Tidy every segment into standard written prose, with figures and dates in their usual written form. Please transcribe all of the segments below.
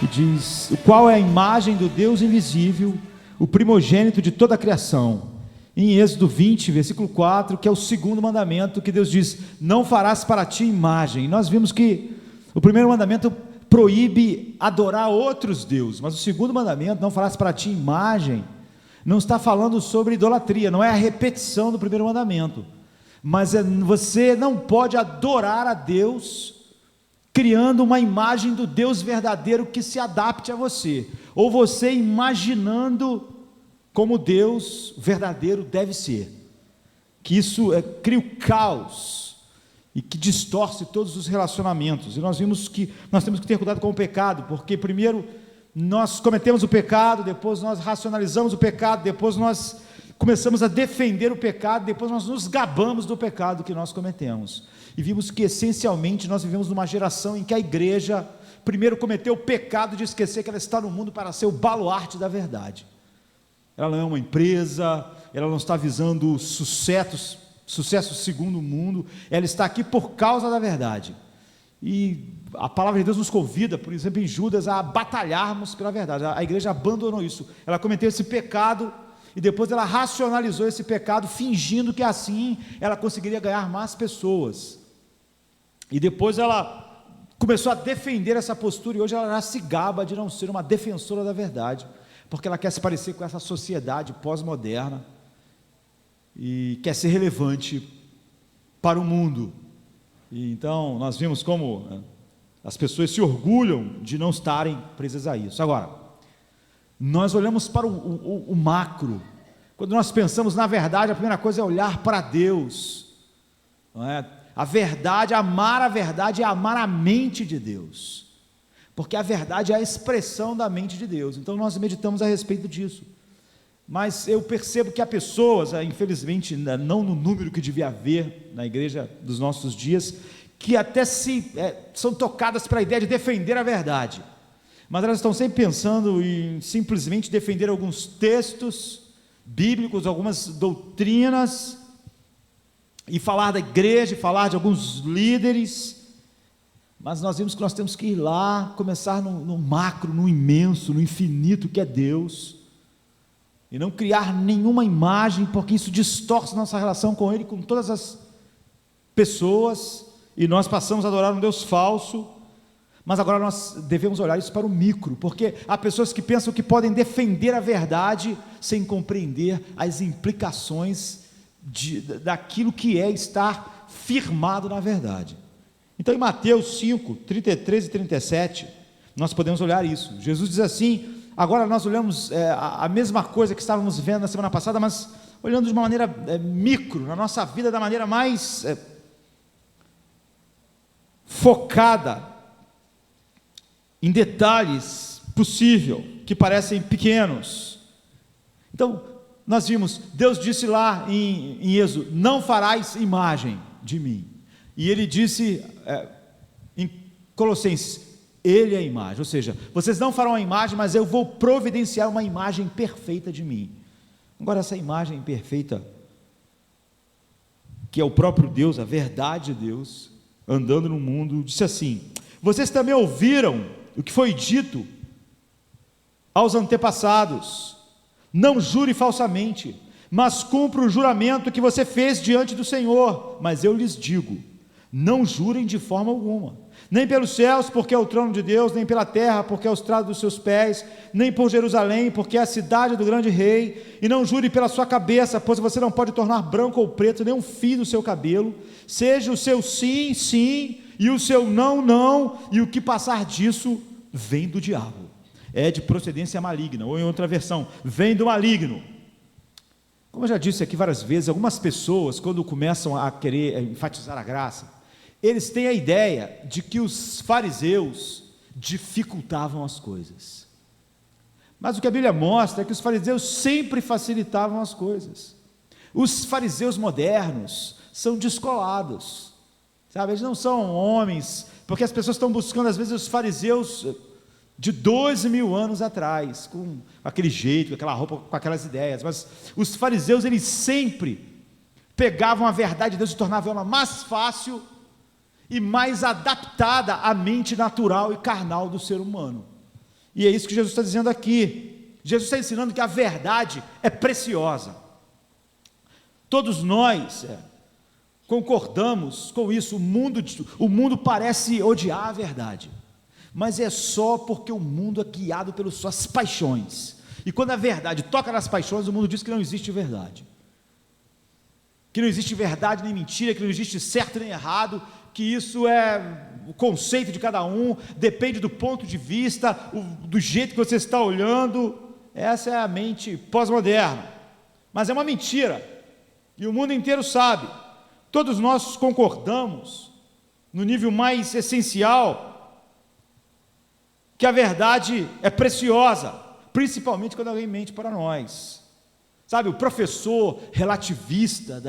que diz: qual é a imagem do Deus invisível, o primogênito de toda a criação. Em Êxodo 20, versículo 4, que é o segundo mandamento, que Deus diz: não farás para ti imagem. E nós vimos que o primeiro mandamento proíbe adorar outros deuses, mas o segundo mandamento, não farás para ti imagem, não está falando sobre idolatria, não é a repetição do primeiro mandamento, mas você não pode adorar a Deus criando uma imagem do Deus verdadeiro que se adapte a você, ou você imaginando como Deus verdadeiro deve ser, que isso cria o caos e que distorce todos os relacionamentos. E nós vimos que nós temos que ter cuidado com o pecado, porque primeiro nós cometemos o pecado, depois nós racionalizamos o pecado, depois nós começamos a defender o pecado, depois nós nos gabamos do pecado que nós cometemos. E vimos que essencialmente nós vivemos numa geração em que a igreja primeiro cometeu o pecado de esquecer que ela está no mundo para ser o baluarte da verdade. Ela não é uma empresa, ela não está visando sucesso segundo o mundo, ela está aqui por causa da verdade. E a palavra de Deus nos convida, por exemplo, em Judas, a batalharmos pela verdade. A igreja abandonou isso, ela cometeu esse pecado, e depois ela racionalizou esse pecado, fingindo que assim ela conseguiria ganhar mais pessoas, e depois ela começou a defender essa postura, e hoje ela já se gaba de não ser uma defensora da verdade, porque ela quer se parecer com essa sociedade pós-moderna, e quer ser relevante para o mundo. E então nós vimos como as pessoas se orgulham de não estarem presas a isso. Agora, nós olhamos para o macro. Quando nós pensamos na verdade, a primeira coisa é olhar para Deus, não é? A verdade, amar a verdade é amar a mente de Deus, porque a verdade é a expressão da mente de Deus. Então nós meditamos a respeito disso. Mas eu percebo que há pessoas, infelizmente não no número que devia haver na igreja dos nossos dias, que até são tocadas pela ideia de defender a verdade, mas elas estão sempre pensando em simplesmente defender alguns textos bíblicos, algumas doutrinas, e falar da igreja, e falar de alguns líderes, mas nós vimos que nós temos que ir lá, começar no macro, no imenso, no infinito que é Deus, e não criar nenhuma imagem, porque isso distorce nossa relação com Ele, com todas as pessoas, e nós passamos a adorar um Deus falso. Mas agora nós devemos olhar isso para o micro, porque há pessoas que pensam que podem defender a verdade sem compreender as implicações daquilo que é estar firmado na verdade. Então em Mateus 5, 33 e 37, nós podemos olhar isso. Jesus diz assim, agora nós olhamos a mesma coisa que estávamos vendo na semana passada, mas olhando de uma maneira micro, na nossa vida, da maneira mais focada, em detalhes possível, que parecem pequenos. Então, nós vimos, Deus disse lá em Êxodo, não farás imagem de mim. E Ele disse em Colossenses, Ele é a imagem, ou seja, vocês não farão a imagem, mas eu vou providenciar uma imagem perfeita de mim. Agora, essa imagem perfeita, que é o próprio Deus, a verdade de Deus, andando no mundo, disse assim, vocês também ouviram o que foi dito aos antepassados, não jure falsamente, mas cumpra o juramento que você fez diante do Senhor. Mas eu lhes digo, não jurem de forma alguma, nem pelos céus, porque é o trono de Deus, nem pela terra, porque é o estrado dos seus pés, nem por Jerusalém, porque é a cidade do grande rei, e não jure pela sua cabeça, pois você não pode tornar branco ou preto nem um fio do seu cabelo. Seja o seu sim, sim, e o seu não, não, e o que passar disso vem do diabo, é de procedência maligna, ou em outra versão, vem do maligno. Como eu já disse aqui várias vezes, algumas pessoas, quando começam a querer enfatizar a graça, eles têm a ideia de que os fariseus dificultavam as coisas, mas o que a Bíblia mostra é que os fariseus sempre facilitavam as coisas. Os fariseus modernos são descolados, sabe? Eles não são homens, porque as pessoas estão buscando às vezes os fariseus de 12.000 anos atrás, com aquele jeito, com aquela roupa, com aquelas ideias, mas os fariseus, eles sempre pegavam a verdade de Deus e tornavam ela mais fácil e mais adaptada à mente natural e carnal do ser humano. E é isso que Jesus está dizendo aqui. Jesus está ensinando que a verdade é preciosa. Todos nós concordamos com isso. O mundo parece odiar a verdade, mas é só porque o mundo é guiado pelas suas paixões. E quando a verdade toca nas paixões, o mundo diz que não existe verdade, que não existe verdade nem mentira, que não existe certo nem errado, que isso é o conceito de cada um, depende do ponto de vista, do jeito que você está olhando. Essa é a mente pós-moderna, mas é uma mentira, e o mundo inteiro sabe. Todos nós concordamos, no nível mais essencial, que a verdade é preciosa, principalmente quando alguém mente para nós. Sabe, o professor relativista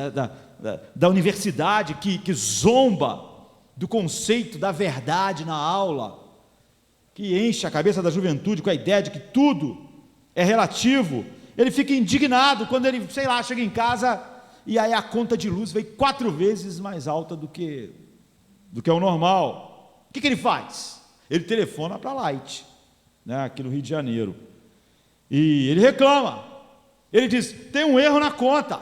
da universidade que zomba do conceito da verdade na aula, que enche a cabeça da juventude com a ideia de que tudo é relativo, ele fica indignado quando ele, chega em casa e aí a conta de luz veio 4 vezes mais alta do que é o normal. O que ele faz? Ele telefona para a Light, aqui no Rio de Janeiro, e ele reclama, ele diz, tem um erro na conta,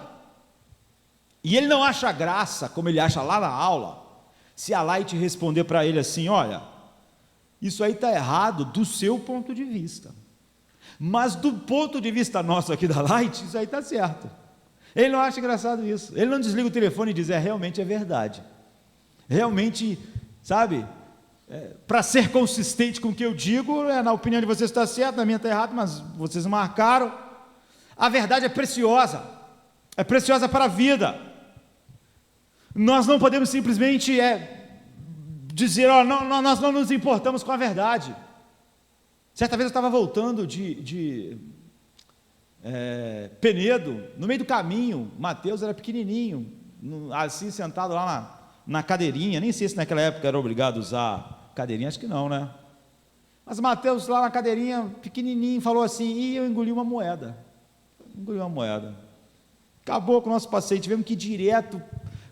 e ele não acha graça, como ele acha lá na aula, se a Light responder para ele assim, olha, isso aí está errado do seu ponto de vista, mas do ponto de vista nosso aqui da Light, isso aí está certo. Ele não acha engraçado isso, ele não desliga o telefone e diz, realmente é verdade, realmente, sabe, para ser consistente com o que eu digo, na opinião de vocês está certo, na minha está errado, mas vocês marcaram. A verdade é preciosa para a vida. Nós não podemos simplesmente dizer, nós não nos importamos com a verdade. Certa vez eu estava voltando de Penedo, no meio do caminho, Mateus era pequenininho, assim sentado lá na cadeirinha, nem sei se naquela época era obrigado a usar cadeirinha, acho que não, né? Mas Mateus lá na cadeirinha, pequenininho, falou assim, eu engoli uma moeda. Acabou com o nosso passeio, tivemos que ir direto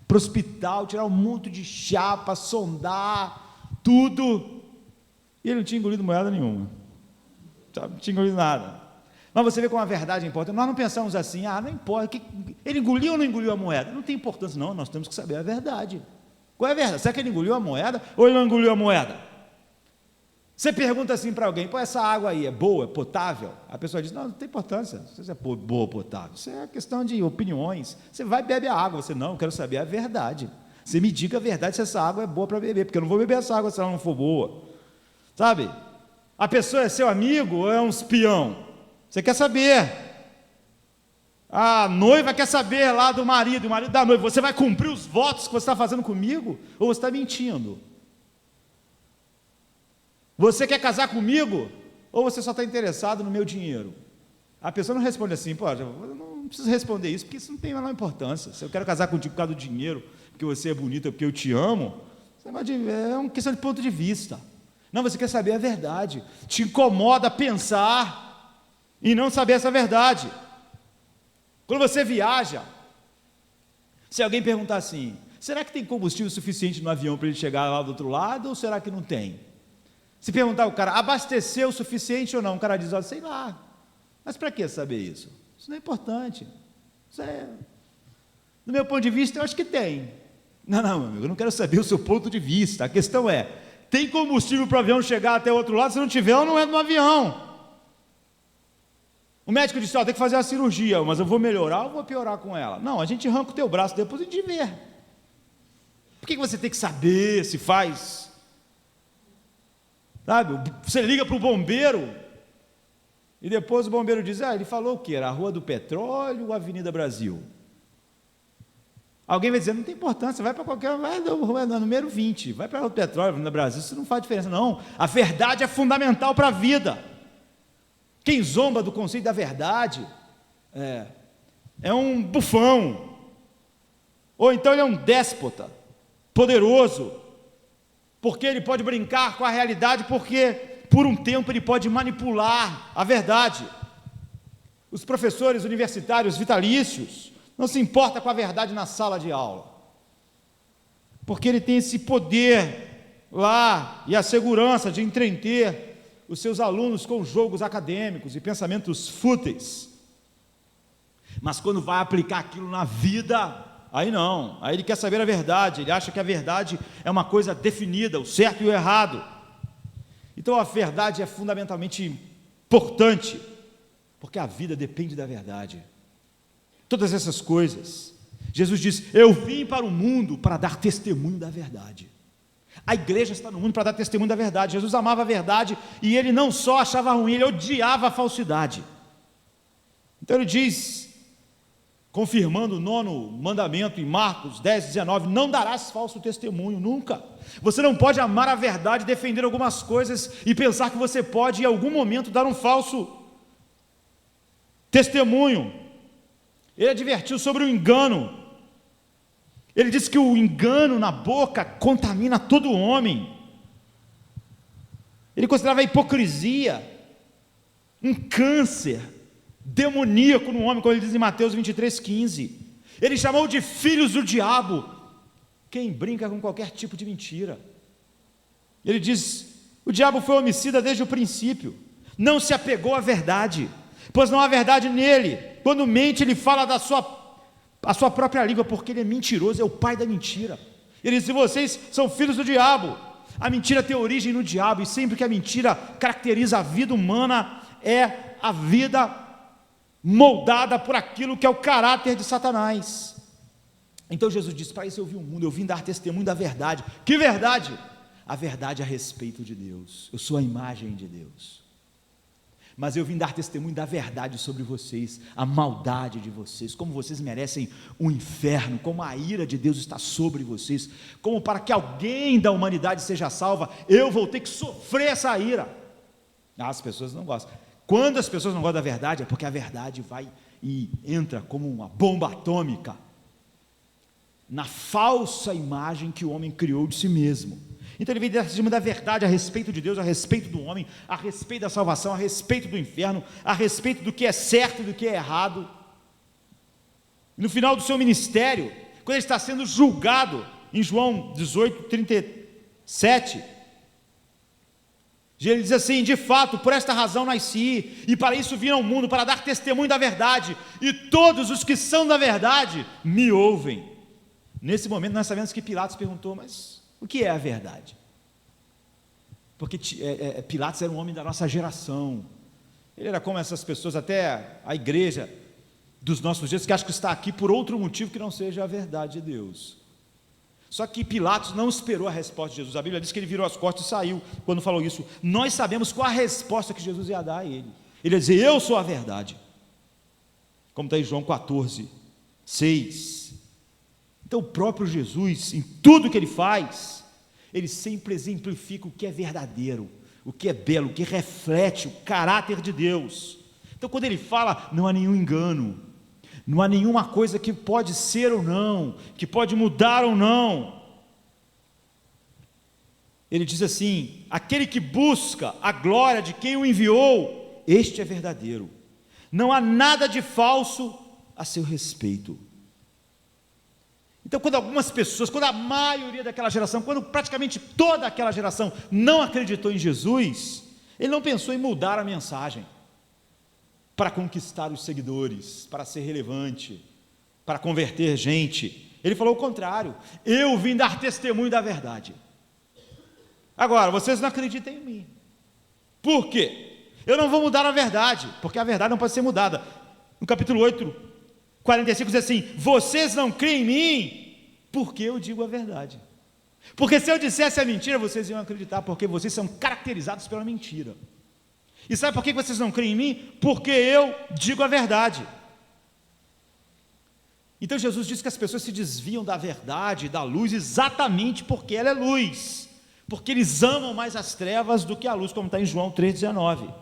para o hospital, tirar um monte de chapa, sondar, tudo, e ele não tinha engolido moeda nenhuma, não tinha engolido nada. Mas você vê como a verdade é importante. Nós não pensamos assim, não importa, ele engoliu ou não engoliu a moeda? Não tem importância, não, nós temos que saber a verdade. Qual é a verdade? Será que ele engoliu a moeda ou ele não engoliu a moeda? Você pergunta assim para alguém, essa água aí é boa, é potável? A pessoa diz, não tem importância, se é boa ou potável, isso é questão de opiniões. Você vai e bebe a água, você não, eu quero saber a verdade. Você me diga a verdade se essa água é boa para beber, porque eu não vou beber essa água se ela não for boa. Sabe? A pessoa é seu amigo ou é um espião? Você quer saber. A noiva quer saber lá do marido, o marido da noiva, você vai cumprir os votos que você está fazendo comigo ou você está mentindo? Você quer casar comigo ou você só está interessado no meu dinheiro? A pessoa não responde assim, eu não preciso responder isso, porque isso não tem a menor importância. Se eu quero casar contigo por causa do dinheiro, porque você é bonita, porque eu te amo, é uma questão de ponto de vista. Não, você quer saber a verdade. Te incomoda pensar e não saber essa verdade. Quando você viaja, se alguém perguntar assim, será que tem combustível suficiente no avião para ele chegar lá do outro lado, ou será que não tem? Se perguntar ao cara, abasteceu o suficiente ou não? O cara diz, sei lá. Mas para que saber isso? Isso não é importante. Do meu ponto de vista, eu acho que tem. Não, meu amigo, eu não quero saber o seu ponto de vista. A questão é, tem combustível para o avião chegar até o outro lado? Se não tiver, eu não entro no avião. O médico disse, tem que fazer a cirurgia, mas eu vou melhorar ou vou piorar com ela? Não, a gente arranca o teu braço, depois a gente vê. Por que você tem que saber se faz? Sabe, você liga para o bombeiro e depois o bombeiro diz, ele falou o quê? Era a Rua do Petróleo ou a Avenida Brasil? Alguém vai dizer, não tem importância, vai para qualquer, vai no número 20, vai para a Rua do Petróleo, Avenida Brasil, isso não faz diferença, não. A verdade é fundamental para a vida. Quem zomba do conceito da verdade é um bufão, ou então ele é um déspota, poderoso, porque ele pode brincar com a realidade, porque por um tempo ele pode manipular a verdade. Os professores universitários vitalícios não se importam com a verdade na sala de aula, porque ele tem esse poder lá e a segurança de entreter os seus alunos com jogos acadêmicos e pensamentos fúteis. Mas quando vai aplicar aquilo na vida, aí não, aí ele quer saber a verdade, ele acha que a verdade é uma coisa definida, o certo e o errado. Então a verdade é fundamentalmente importante, porque a vida depende da verdade. Todas essas coisas, Jesus diz: eu vim para o mundo para dar testemunho da verdade. A igreja está no mundo para dar testemunho da verdade. Jesus amava a verdade e ele não só achava ruim, ele odiava a falsidade. Então ele diz, confirmando o 9º mandamento em Marcos 10:19, não darás falso testemunho, nunca. Você não pode amar a verdade, defender algumas coisas e pensar que você pode em algum momento dar um falso testemunho. Ele advertiu sobre o engano. Ele disse que o engano na boca contamina todo homem. Ele considerava a hipocrisia um câncer demoníaco no homem, como ele diz em Mateus 23:15. Ele chamou de filhos do diabo quem brinca com qualquer tipo de mentira. Ele diz: o diabo foi homicida desde o princípio, não se apegou à verdade, pois não há verdade nele. Quando mente, ele fala a sua própria língua, porque ele é mentiroso, é o pai da mentira. Ele diz: vocês são filhos do diabo. A mentira tem origem no diabo, e sempre que a mentira caracteriza a vida humana, é a vida moldada por aquilo que é o caráter de Satanás. Então Jesus disse: para isso eu vim ao mundo, eu vim dar testemunho da verdade. Que verdade? A verdade a respeito de Deus. Eu sou a imagem de Deus. Mas eu vim dar testemunho da verdade sobre vocês, a maldade de vocês, como vocês merecem um inferno, como a ira de Deus está sobre vocês, como para que alguém da humanidade seja salva, eu vou ter que sofrer essa ira. As pessoas não gostam. Quando as pessoas não gostam da verdade, é porque a verdade vai e entra como uma bomba atômica na falsa imagem que o homem criou de si mesmo. Então ele veio dar testemunho da verdade a respeito de Deus, a respeito do homem, a respeito da salvação, a respeito do inferno, a respeito do que é certo e do que é errado. E no final do seu ministério, quando ele está sendo julgado, em João 18:37, ele diz assim: de fato, por esta razão nasci, e para isso vim ao mundo, para dar testemunho da verdade, e todos os que são da verdade me ouvem. Nesse momento nós sabemos que Pilatos perguntou: mas o que é a verdade? Porque Pilatos era um homem da nossa geração. Ele era como essas pessoas, até a igreja dos nossos dias, que acham que está aqui por outro motivo que não seja a verdade de Deus. Só que Pilatos não esperou a resposta de Jesus. A Bíblia diz que ele virou as costas e saiu quando falou isso. Nós sabemos qual a resposta que Jesus ia dar a ele. Ele ia dizer: eu sou a verdade. Como está em João 14:6. Então o próprio Jesus, em tudo que ele faz, ele sempre exemplifica o que é verdadeiro, o que é belo, o que reflete o caráter de Deus. Então quando ele fala, não há nenhum engano, não há nenhuma coisa que pode ser ou não, que pode mudar ou não. Ele diz assim: aquele que busca a glória de quem o enviou, este é verdadeiro, não há nada de falso a seu respeito. Então quando algumas pessoas, quando a maioria daquela geração, quando praticamente toda aquela geração não acreditou em Jesus, ele não pensou em mudar a mensagem para conquistar os seguidores, para ser relevante, para converter gente. Ele falou o contrário: eu vim dar testemunho da verdade. Agora, vocês não acreditam em mim. Por quê? Eu não vou mudar a verdade, porque a verdade não pode ser mudada. No capítulo 8:45 diz assim: vocês não creem em mim, porque eu digo a verdade. Porque se eu dissesse a mentira, vocês iam acreditar, porque vocês são caracterizados pela mentira. E sabe por que vocês não creem em mim? Porque eu digo a verdade. Então Jesus diz que as pessoas se desviam da verdade, da luz, exatamente porque ela é luz, porque eles amam mais as trevas do que a luz, como está em João 3,19.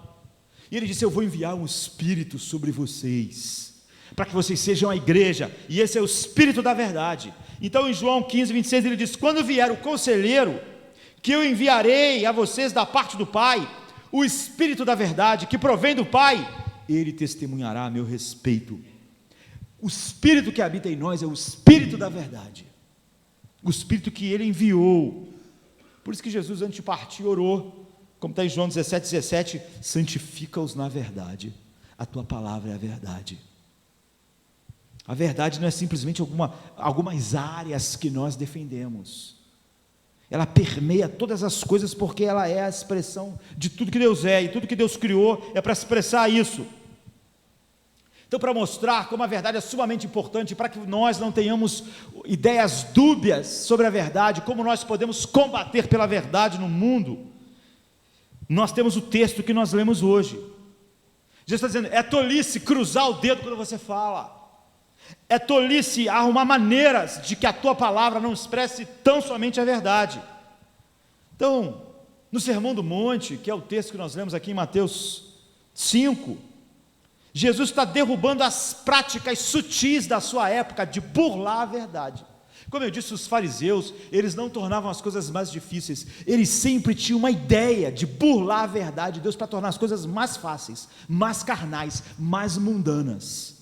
E ele disse: eu vou enviar um Espírito sobre vocês, para que vocês sejam a igreja, e esse é o Espírito da verdade. Então em João 15:26 ele diz: quando vier o conselheiro, que eu enviarei a vocês da parte do Pai, o Espírito da verdade, que provém do Pai, ele testemunhará a meu respeito. O Espírito que habita em nós é o Espírito da verdade, o Espírito que ele enviou. Por isso que Jesus, antes de partir, orou como está em João 17, santifica-os na verdade, a tua palavra é a verdade. A verdade não é simplesmente algumas áreas que nós defendemos, ela permeia todas as coisas, porque ela é a expressão de tudo que Deus é, e tudo que Deus criou é para expressar isso. Então, para mostrar como a verdade é sumamente importante, para que nós não tenhamos ideias dúbias sobre a verdade, como nós podemos combater pela verdade no mundo, nós temos o texto que nós lemos hoje. Jesus está dizendo, é tolice cruzar o dedo quando você fala, é tolice arrumar maneiras de que a tua palavra não expresse tão somente a verdade. Então, no Sermão do Monte, que é o texto que nós lemos aqui em Mateus 5, Jesus está derrubando as práticas sutis da sua época de burlar a verdade. Como eu disse, os fariseus, eles não tornavam as coisas mais difíceis, eles sempre tinham uma ideia de burlar a verdade de Deus para tornar as coisas mais fáceis, mais carnais, mais mundanas.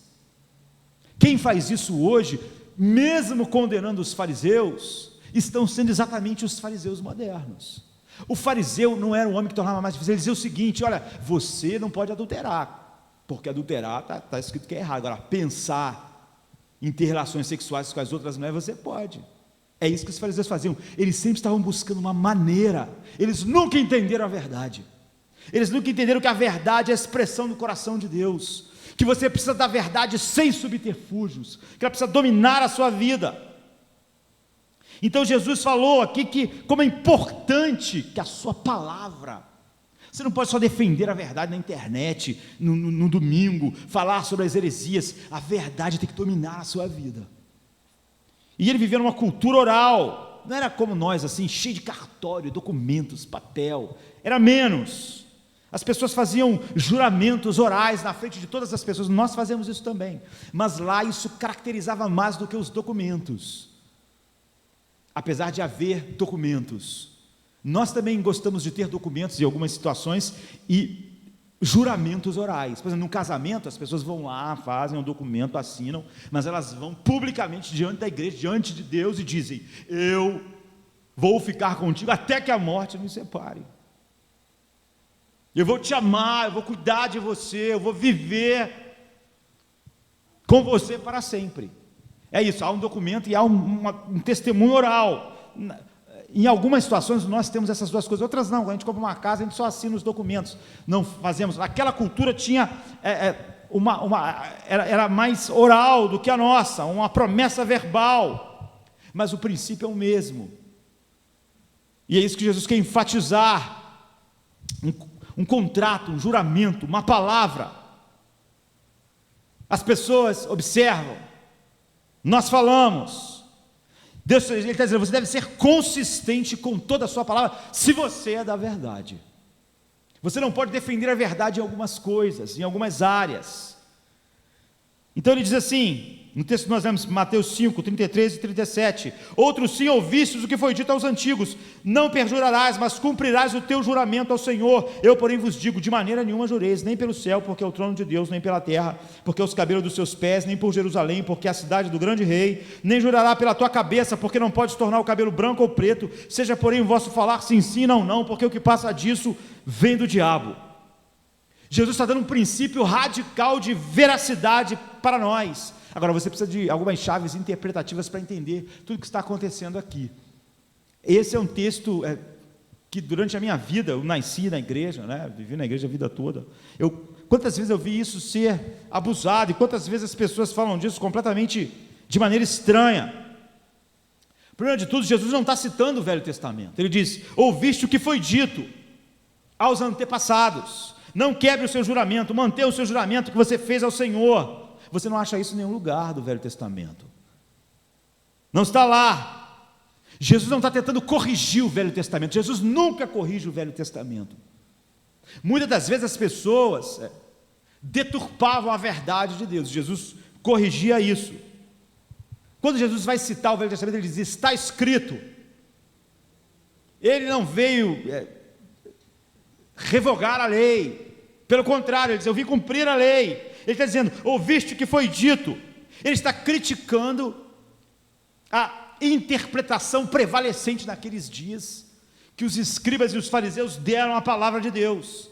Quem faz isso hoje, mesmo condenando os fariseus, estão sendo exatamente os fariseus modernos. O fariseu não era um homem que tornava mais difícil, ele dizia o seguinte: olha, você não pode adulterar, porque adulterar está escrito que é errado. Agora, pensar em ter relações sexuais com as outras mulheres, você pode. É isso que os fariseus faziam, eles sempre estavam buscando uma maneira, eles nunca entenderam a verdade, eles nunca entenderam que a verdade é a expressão do coração de Deus, que você precisa da verdade sem subterfúgios, que ela precisa dominar a sua vida. Então Jesus falou aqui que como é importante que a sua palavra, você não pode só defender a verdade na internet, no domingo, falar sobre as heresias, a verdade tem que dominar a sua vida. E ele vivia numa cultura oral, não era como nós, assim, cheio de cartório, documentos, papel, era menos. As pessoas faziam juramentos orais na frente de todas as pessoas, nós fazemos isso também, mas lá isso caracterizava mais do que os documentos. Apesar de haver documentos, nós também gostamos de ter documentos em algumas situações e juramentos orais. Por exemplo, num casamento, as pessoas vão lá, fazem um documento, assinam, mas elas vão publicamente diante da igreja, diante de Deus, e dizem: eu vou ficar contigo até que a morte nos separe. Eu vou te amar, eu vou cuidar de você, eu vou viver com você para sempre. É isso, há um documento e há um testemunho oral. Em algumas situações nós temos essas duas coisas, outras não. Quando a gente compra uma casa, a gente só assina os documentos, não fazemos. Aquela cultura tinha era mais oral do que a nossa, uma promessa verbal, mas o princípio é o mesmo, e é isso que Jesus quer enfatizar. Um contrato, um juramento, uma palavra. As pessoas observam, nós falamos, Deus, Ele está dizendo, você deve ser consistente com toda a sua palavra, se você é da verdade. Você não pode defender a verdade em algumas coisas, em algumas áreas. Então ele diz assim, no texto que nós lemos, Mateus 5, 33 e 37, outros sim ouvistes o que foi dito aos antigos, não perjurarás, mas cumprirás o teu juramento ao Senhor. Eu porém vos digo, de maneira nenhuma jureis, nem pelo céu, porque é o trono de Deus, nem pela terra, porque é os cabelos dos seus pés, nem por Jerusalém, porque é a cidade do grande rei, nem jurará pela tua cabeça, porque não podes tornar o cabelo branco ou preto, seja porém o vosso falar sim, sim, não, não, porque o que passa disso vem do diabo. Jesus está dando um princípio radical de veracidade para nós. Agora você precisa de algumas chaves interpretativas para entender tudo o que está acontecendo aqui. Esse é um texto que durante a minha vida, eu nasci na igreja, né? Vivi na igreja a vida toda. Quantas vezes eu vi isso ser abusado, e quantas vezes as pessoas falam disso completamente de maneira estranha. Primeiro de tudo, Jesus não está citando o Velho Testamento. Ele diz, ouviste o que foi dito aos antepassados, não quebre o seu juramento, mantenha o seu juramento que você fez ao Senhor. Você não acha isso em nenhum lugar do Velho Testamento, não está lá. Jesus não está tentando corrigir o Velho Testamento, Jesus nunca corrige o Velho Testamento. Muitas das vezes as pessoas deturpavam a verdade de Deus, Jesus corrigia isso. Quando Jesus vai citar o Velho Testamento, ele diz, está escrito. Ele não veio revogar a lei, pelo contrário, ele diz, eu vim cumprir a lei. Ele está dizendo, ouviste o que foi dito. Ele está criticando a interpretação prevalecente naqueles dias, que os escribas e os fariseus deram a palavra de Deus.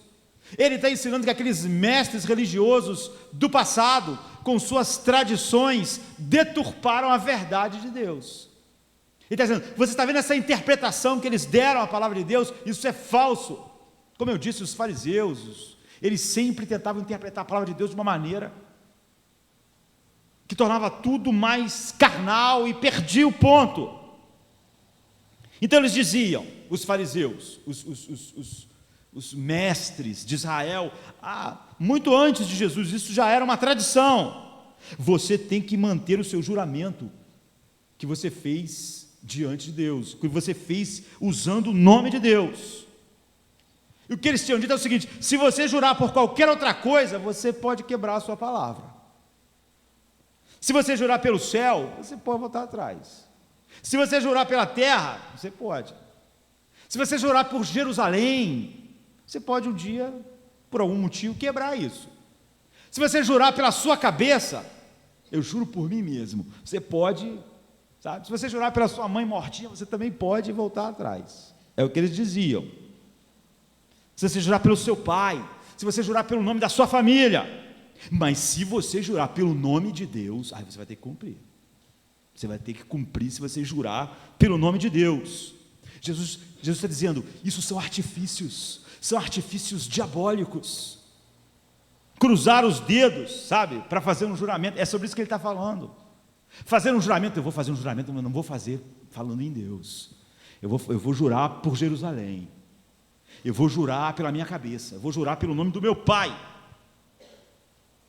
Ele está ensinando que aqueles mestres religiosos do passado, com suas tradições, deturparam a verdade de Deus. Ele está dizendo, você está vendo essa interpretação que eles deram à palavra de Deus? Isso é falso. Como eu disse, os fariseus, eles sempre tentavam interpretar a palavra de Deus de uma maneira que tornava tudo mais carnal e perdia o ponto. Então eles diziam, os fariseus, os mestres de Israel, muito antes de Jesus, isso já era uma tradição. Você tem que manter o seu juramento que você fez diante de Deus, que você fez usando o nome de Deus. E o que eles tinham dito é o seguinte: se você jurar por qualquer outra coisa, você pode quebrar a sua palavra. Se você jurar pelo céu, você pode voltar atrás. Se você jurar pela terra, você pode. Se você jurar por Jerusalém, você pode um dia, por algum motivo, quebrar isso. Se você jurar pela sua cabeça, eu juro por mim mesmo, você pode, sabe? Se você jurar pela sua mãe mortinha, você também pode voltar atrás. É o que eles diziam. Se você jurar pelo seu pai, se você jurar pelo nome da sua família, mas se você jurar pelo nome de Deus, aí você vai ter que cumprir. Você vai ter que cumprir se você jurar pelo nome de Deus. Jesus está dizendo, isso são artifícios diabólicos. Cruzar os dedos, sabe, para fazer um juramento, é sobre isso que ele está falando. Fazer um juramento, eu vou fazer um juramento, mas não vou fazer falando em Deus. Eu vou jurar por Jerusalém. Eu vou jurar pela minha cabeça, eu vou jurar pelo nome do meu pai.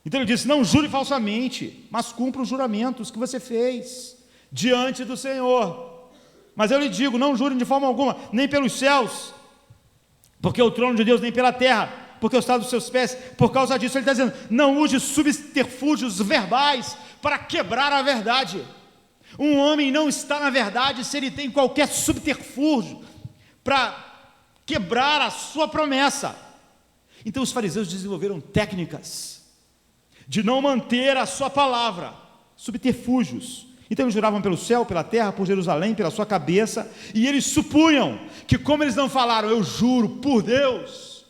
Então ele disse, não jure falsamente, mas cumpra os juramentos que você fez diante do Senhor. Mas eu lhe digo, não jurem de forma alguma, nem pelos céus, porque é o trono de Deus, nem pela terra, porque é o estado dos seus pés. Por causa disso ele está dizendo, não use subterfúgios verbais para quebrar a verdade. Um homem não está na verdade se ele tem qualquer subterfúgio para quebrar a sua promessa. Então os fariseus desenvolveram técnicas de não manter a sua palavra, subterfúgios. Então eles juravam pelo céu, pela terra, por Jerusalém, pela sua cabeça, e eles supunham que como eles não falaram, eu juro por Deus,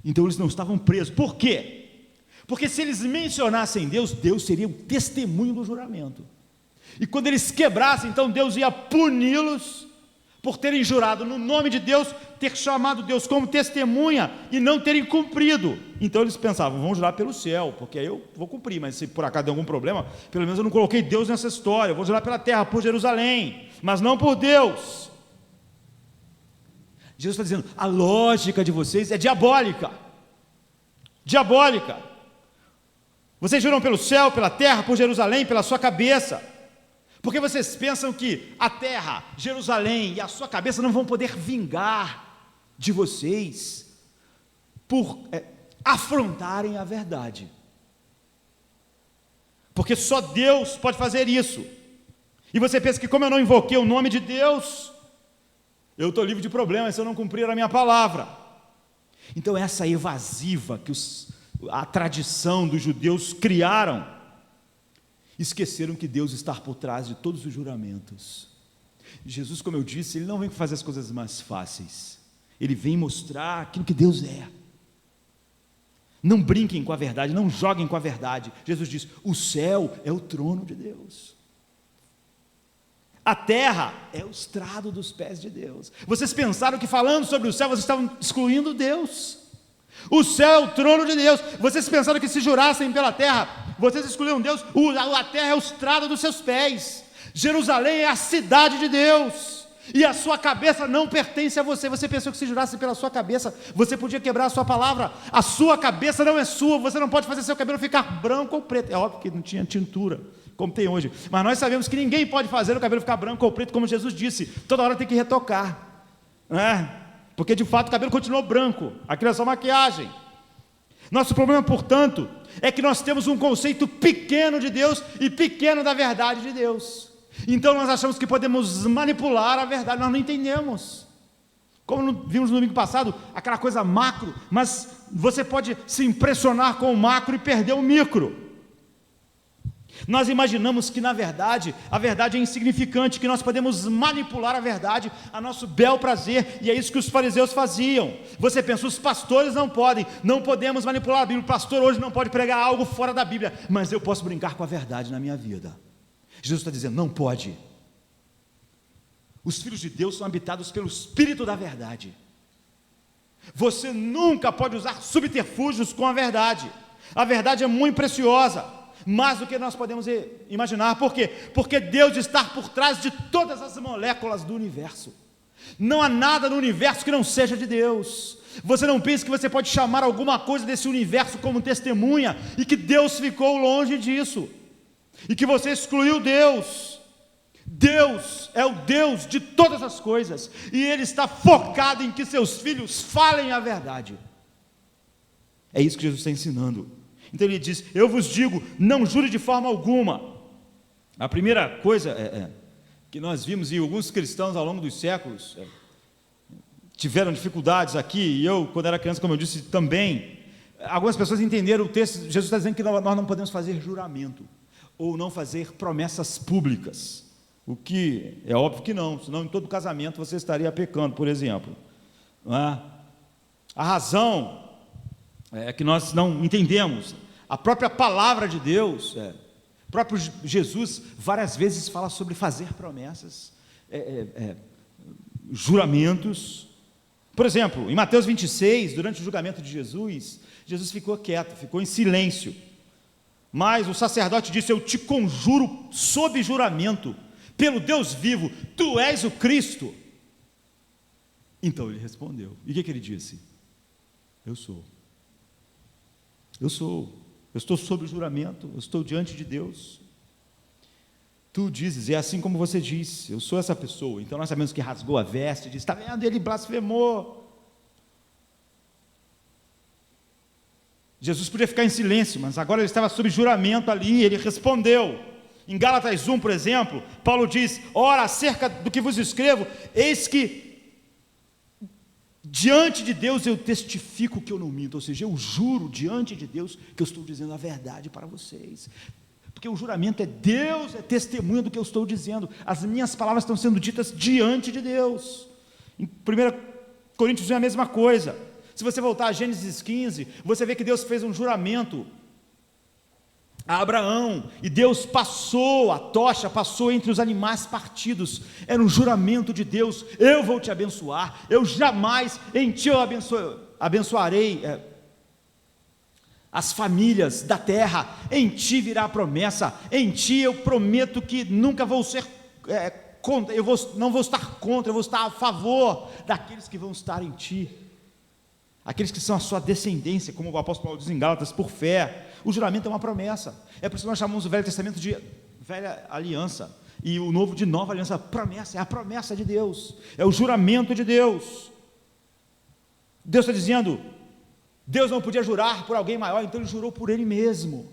então eles não estavam presos. Por quê? Porque se eles mencionassem Deus, Deus seria o testemunho do juramento. E quando eles quebrassem, então Deus ia puni-los por terem jurado no nome de Deus, ter chamado Deus como testemunha e não terem cumprido. Então eles pensavam, vamos jurar pelo céu, porque aí eu vou cumprir, mas se por acaso der algum problema, pelo menos eu não coloquei Deus nessa história, eu vou jurar pela terra, por Jerusalém, mas não por Deus. Jesus está dizendo, a lógica de vocês é diabólica. Diabólica. Vocês juram pelo céu, pela terra, por Jerusalém, pela sua cabeça. Porque vocês pensam que a terra, Jerusalém e a sua cabeça não vão poder vingar de vocês por afrontarem a verdade. Porque só Deus pode fazer isso. E você pensa que como eu não invoquei o nome de Deus, eu estou livre de problemas se eu não cumprir a minha palavra. Então essa evasiva que a tradição dos judeus criaram, esqueceram que Deus está por trás de todos os juramentos. Jesus, como eu disse, ele não vem fazer as coisas mais fáceis, ele vem mostrar aquilo que Deus é. Não brinquem com a verdade, não joguem com a verdade. Jesus diz, o céu é o trono de Deus, a terra é o estrado dos pés de Deus. Vocês pensaram que falando sobre o céu, vocês estavam excluindo Deus. O céu é o trono de Deus. Vocês pensaram que se jurassem pela terra, vocês excluíram Deus. A terra é o estrado dos seus pés. Jerusalém é a cidade de Deus, e a sua cabeça não pertence a você. Você pensou que se jurasse pela sua cabeça, você podia quebrar a sua palavra. A sua cabeça não é sua, você não pode fazer seu cabelo ficar branco ou preto. É óbvio que não tinha tintura, como tem hoje, mas nós sabemos que ninguém pode fazer o cabelo ficar branco ou preto, como Jesus disse, toda hora tem que retocar, não é? Porque de fato o cabelo continuou branco, aquilo é só maquiagem. Nosso problema, portanto, é que nós temos um conceito pequeno de Deus e pequeno da verdade de Deus. Então nós achamos que podemos manipular a verdade, nós não entendemos. Como vimos no domingo passado, aquela coisa macro, mas você pode se impressionar com o macro e perder o micro. Nós imaginamos que, na verdade, a verdade é insignificante, que nós podemos manipular a verdade a nosso bel prazer, e é isso que os fariseus faziam. Você pensa, os pastores não podemos manipular a Bíblia, o pastor hoje não pode pregar algo fora da Bíblia, mas eu posso brincar com a verdade na minha vida. Jesus está dizendo, não pode. Os filhos de Deus são habitados pelo Espírito da verdade. Você nunca pode usar subterfúgios com a verdade. A verdade é muito preciosa, mais do que nós podemos imaginar. Por quê? Porque Deus está por trás de todas as moléculas do universo. Não há nada no universo que não seja de Deus. Você não pensa que você pode chamar alguma coisa desse universo como testemunha, e que Deus ficou longe disso, e que você excluiu Deus. Deus é o Deus de todas as coisas, e Ele está focado em que seus filhos falem a verdade. É isso que Jesus está ensinando. Então Ele diz, eu vos digo, não jure de forma alguma. A primeira coisa que nós vimos, e alguns cristãos ao longo dos séculos tiveram dificuldades aqui, e eu, quando era criança, como eu disse, também, algumas pessoas entenderam o texto. Jesus está dizendo que nós não podemos fazer juramento, ou não fazer promessas públicas, o que é óbvio que não, senão em todo casamento você estaria pecando, por exemplo. Não é? A razão é que nós não entendemos. A própria palavra de Deus, o próprio Jesus várias vezes fala sobre fazer promessas, juramentos. Por exemplo, em Mateus 26, durante o julgamento de Jesus, Jesus ficou quieto, ficou em silêncio, mas o sacerdote disse, eu te conjuro sob juramento, pelo Deus vivo, tu és o Cristo. Então ele respondeu, e o que ele disse? Eu sou. Eu estou sob juramento, eu estou diante de Deus. Tu dizes, é assim como você disse, eu sou essa pessoa. Então nós sabemos que rasgou a veste, diz, está vendo, ele blasfemou. Jesus podia ficar em silêncio, mas agora ele estava sob juramento ali, ele respondeu. Em Gálatas 1, por exemplo, Paulo diz, ora, acerca do que vos escrevo, eis que diante de Deus eu testifico que eu não minto, ou seja, eu juro diante de Deus que eu estou dizendo a verdade para vocês, porque o juramento é Deus, é testemunha do que eu estou dizendo, as minhas palavras estão sendo ditas diante de Deus. Em 1 Coríntios é a mesma coisa. Se você voltar a Gênesis 15, você vê que Deus fez um juramento a Abraão, e Deus passou a tocha, passou entre os animais partidos, era um juramento de Deus, eu vou te abençoar, eu jamais, em ti eu abençoarei as famílias da terra, em ti virá a promessa, em ti eu prometo que nunca vou ser contra, não vou estar contra, eu vou estar a favor daqueles que vão estar em ti, aqueles que são a sua descendência, como o apóstolo Paulo diz em Gálatas, por fé. O juramento é uma promessa, é por isso que nós chamamos o Velho Testamento de Velha Aliança, e o Novo de Nova Aliança. Promessa, é a promessa de Deus, é o juramento de Deus. Deus está dizendo, Deus não podia jurar por alguém maior, então Ele jurou por Ele mesmo.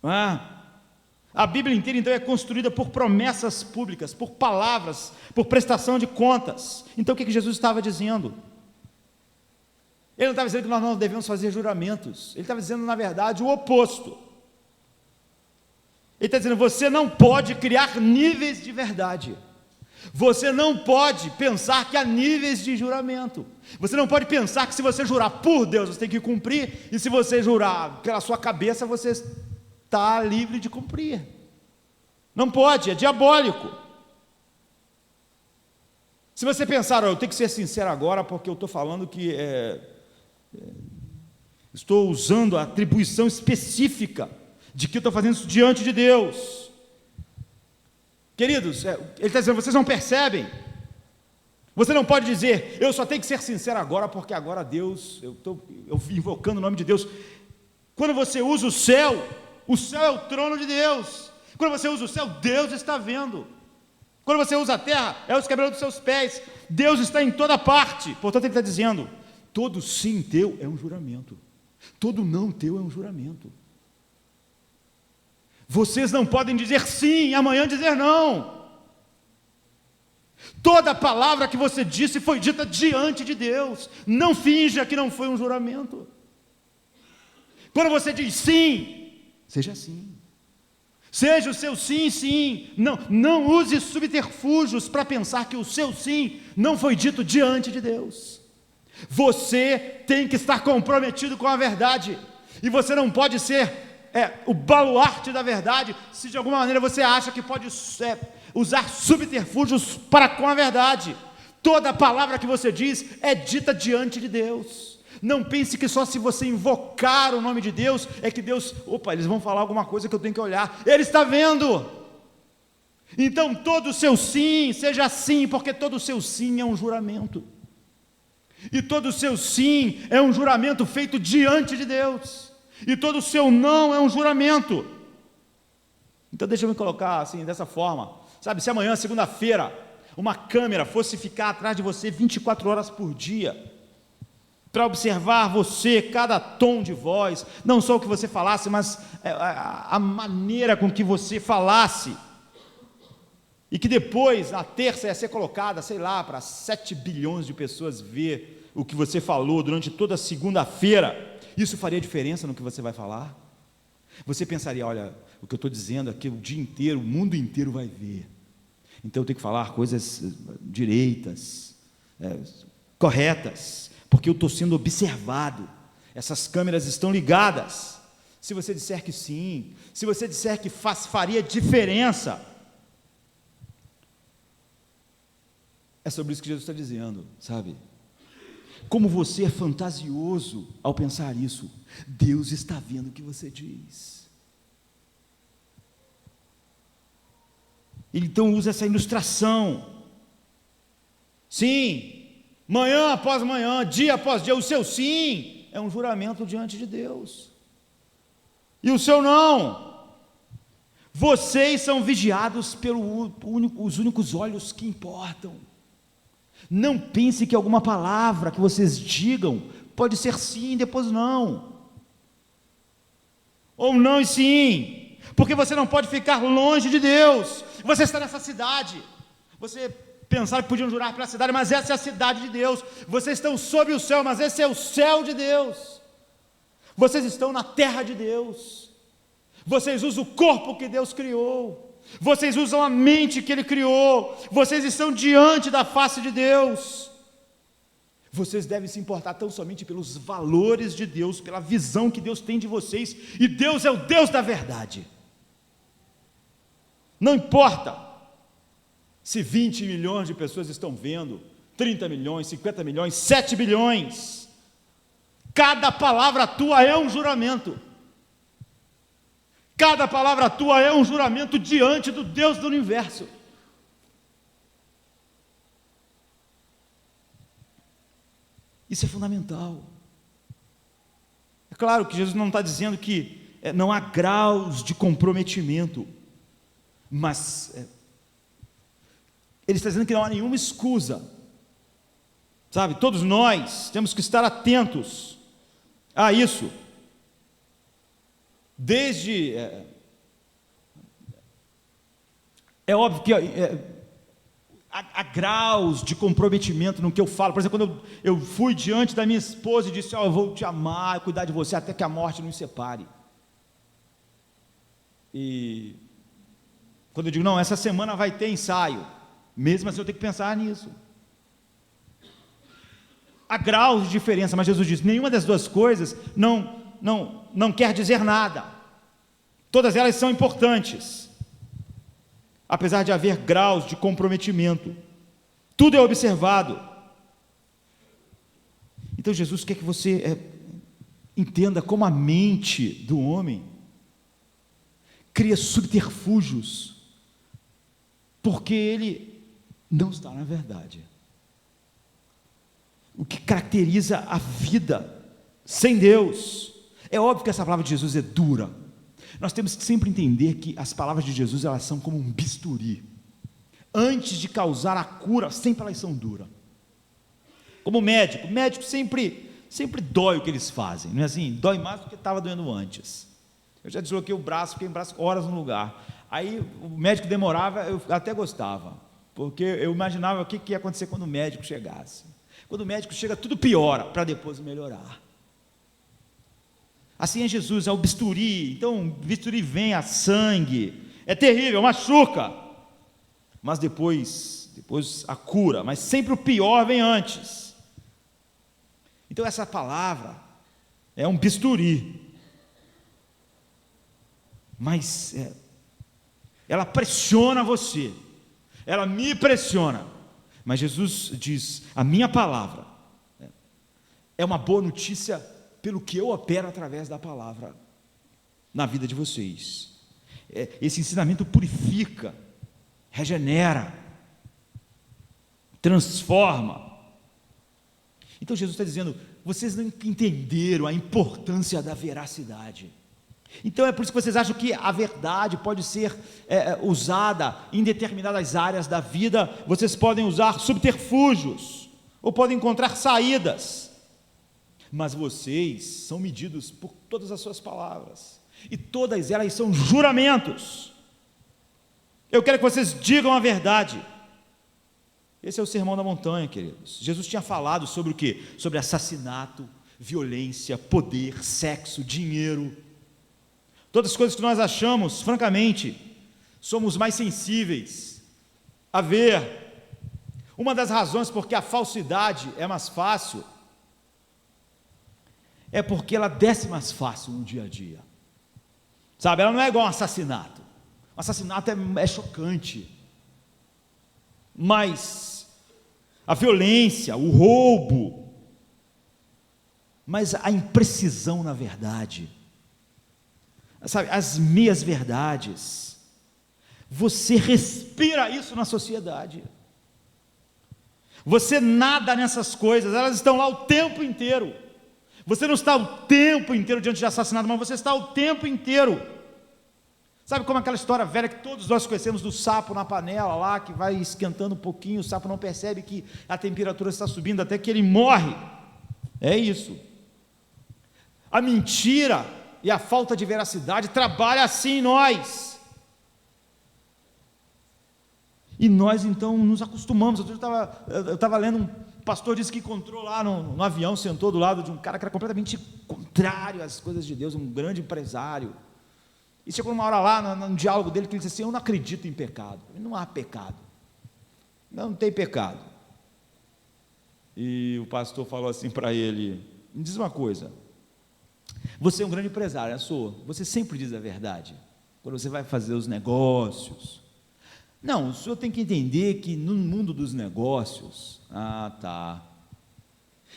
A Bíblia inteira então é construída por promessas públicas, por palavras, por prestação de contas. Então o que Jesus estava dizendo? Ele não estava dizendo que nós não devemos fazer juramentos, ele estava dizendo, na verdade, o oposto. Ele está dizendo, você não pode criar níveis de verdade, você não pode pensar que há níveis de juramento, você não pode pensar que se você jurar por Deus, você tem que cumprir, e se você jurar pela sua cabeça, você está livre de cumprir. Não pode, é diabólico. Se você pensar, eu tenho que ser sincero agora, porque eu estou falando que estou usando a atribuição específica de que eu estou fazendo isso diante de Deus. Queridos, ele está dizendo, vocês não percebem? Você não pode dizer, eu só tenho que ser sincero agora, porque agora Deus, eu estou invocando o nome de Deus. Quando você usa o céu é o trono de Deus. Quando você usa o céu, Deus está vendo. Quando você usa a terra, é os cabelos dos seus pés. Deus está em toda parte. Portanto, ele está dizendo, todo sim teu é um juramento, todo não teu é um juramento. Vocês não podem dizer sim e amanhã dizer não. Toda palavra que você disse foi dita diante de Deus. Não finja que não foi um juramento. Quando você diz sim, seja sim. Seja o seu sim, sim. Não use subterfúgios para pensar que o seu sim não foi dito diante de Deus. Você tem que estar comprometido com a verdade, e você não pode ser o baluarte da verdade, se de alguma maneira você acha que pode usar subterfúgios para com a verdade. Toda palavra que você diz é dita diante de Deus. Não pense que só se você invocar o nome de Deus, é que Deus, eles vão falar alguma coisa que eu tenho que olhar. Ele está vendo. Então todo o seu sim, seja sim, porque todo o seu sim é um juramento. E todo o seu sim é um juramento feito diante de Deus. E todo o seu não é um juramento. Então deixa eu me colocar assim, dessa forma. Sabe, se amanhã, segunda-feira, uma câmera fosse ficar atrás de você 24 horas por dia, para observar você, cada tom de voz, não só o que você falasse, mas a maneira com que você falasse, e que depois, na terça, ia ser colocada, sei lá, para 7 bilhões de pessoas ver o que você falou durante toda a segunda-feira, isso faria diferença no que você vai falar? Você pensaria, olha, o que eu estou dizendo aqui o dia inteiro, o mundo inteiro vai ver, então eu tenho que falar coisas direitas, corretas, porque eu estou sendo observado, essas câmeras estão ligadas. Se você disser que sim, se você disser que faria diferença, é sobre isso que Jesus está dizendo, sabe? Como você é fantasioso ao pensar isso. Deus está vendo o que você diz. Então usa essa ilustração. Sim, manhã após manhã, dia após dia, o seu sim é um juramento diante de Deus, e o seu não. Vocês são vigiados pelos únicos olhos que importam. Não pense que alguma palavra que vocês digam pode ser sim, depois não, ou não e sim, porque você não pode ficar longe de Deus. Você está nessa cidade, você pensaram que podiam jurar pela cidade, mas essa é a cidade de Deus. Vocês estão sob o céu, mas esse é o céu de Deus. Vocês estão na terra de Deus. Vocês usam o corpo que Deus criou. Vocês usam a mente que Ele criou. Vocês estão diante da face de Deus. Vocês devem se importar tão somente pelos valores de Deus, pela visão que Deus tem de vocês, e Deus é o Deus da verdade. Não importa se 20 milhões de pessoas estão vendo, 30 milhões, 50 milhões, 7 bilhões, cada palavra tua é um juramento. Cada palavra tua é um juramento diante do Deus do universo. Isso é fundamental. É claro que Jesus não está dizendo que não há graus de comprometimento, mas Ele está dizendo que não há nenhuma escusa, sabe? Todos nós temos que estar atentos a isso. Desde é óbvio que há graus de comprometimento no que eu falo. Por exemplo, quando eu fui diante da minha esposa e disse: eu vou te amar, cuidar de você até que a morte nos separe. E quando eu digo: não, essa semana vai ter ensaio, mesmo assim eu tenho que pensar nisso. Há graus de diferença, mas Jesus diz: nenhuma das duas coisas não quer dizer nada. Todas elas são importantes, apesar de haver graus de comprometimento. Tudo é observado. Então Jesus quer que você entenda como a mente do homem cria subterfúgios, porque ele não está na verdade. O que caracteriza a vida sem Deus. É óbvio que essa palavra de Jesus é dura. Nós temos que sempre entender que as palavras de Jesus, elas são como um bisturi. Antes de causar a cura, sempre elas são duras. Como o médico sempre dói o que eles fazem, não é assim? Dói mais do que estava doendo antes. Eu já desloquei o braço, fiquei em braço horas no lugar. Aí o médico demorava, eu até gostava, porque eu imaginava o que ia acontecer quando o médico chegasse. Quando o médico chega, tudo piora, para depois melhorar. Assim é Jesus, é o bisturi. Então o bisturi vem, a sangue, é terrível, machuca, mas depois a cura, mas sempre o pior vem antes. Então essa palavra é um bisturi, mas ela pressiona você, ela me pressiona, mas Jesus diz, a minha palavra é uma boa notícia pelo que eu opero através da palavra na vida de vocês. Esse ensinamento purifica, regenera, transforma. Então Jesus está dizendo, vocês não entenderam a importância da veracidade. Então é por isso que vocês acham que a verdade pode ser usada em determinadas áreas da vida. Vocês podem usar subterfúgios, ou podem encontrar saídas, mas vocês são medidos por todas as suas palavras, e todas elas são juramentos. Eu quero que vocês digam a verdade. Esse é o sermão da montanha, queridos. Jesus tinha falado sobre o quê? Sobre assassinato, violência, poder, sexo, dinheiro, todas as coisas que nós achamos, francamente, somos mais sensíveis a ver. Uma das razões porque a falsidade é mais fácil é porque ela desce mais fácil no dia a dia, sabe? Ela não é igual um assassinato. O assassinato é chocante, mas a violência, o roubo, mas a imprecisão na verdade, sabe, as meias verdades, você respira isso na sociedade, você nada nessas coisas, elas estão lá o tempo inteiro. Você não está o tempo inteiro diante de assassinato, mas você está o tempo inteiro. Sabe como aquela história velha que todos nós conhecemos do sapo na panela lá, que vai esquentando um pouquinho, o sapo não percebe que a temperatura está subindo até que ele morre? É isso. A mentira e a falta de veracidade trabalha assim em nós. E nós então nos acostumamos. Eu estava lendo, um pastor disse que encontrou lá no avião, sentou do lado de um cara que era completamente contrário às coisas de Deus, um grande empresário. E chegou uma hora lá, no diálogo dele, que ele disse assim, eu não acredito em pecado. Não há pecado. Não tem pecado. E o pastor falou assim para ele, me diz uma coisa, você é um grande empresário, eu sou, você sempre diz a verdade, quando você vai fazer os negócios. Não, o senhor tem que entender que no mundo dos negócios,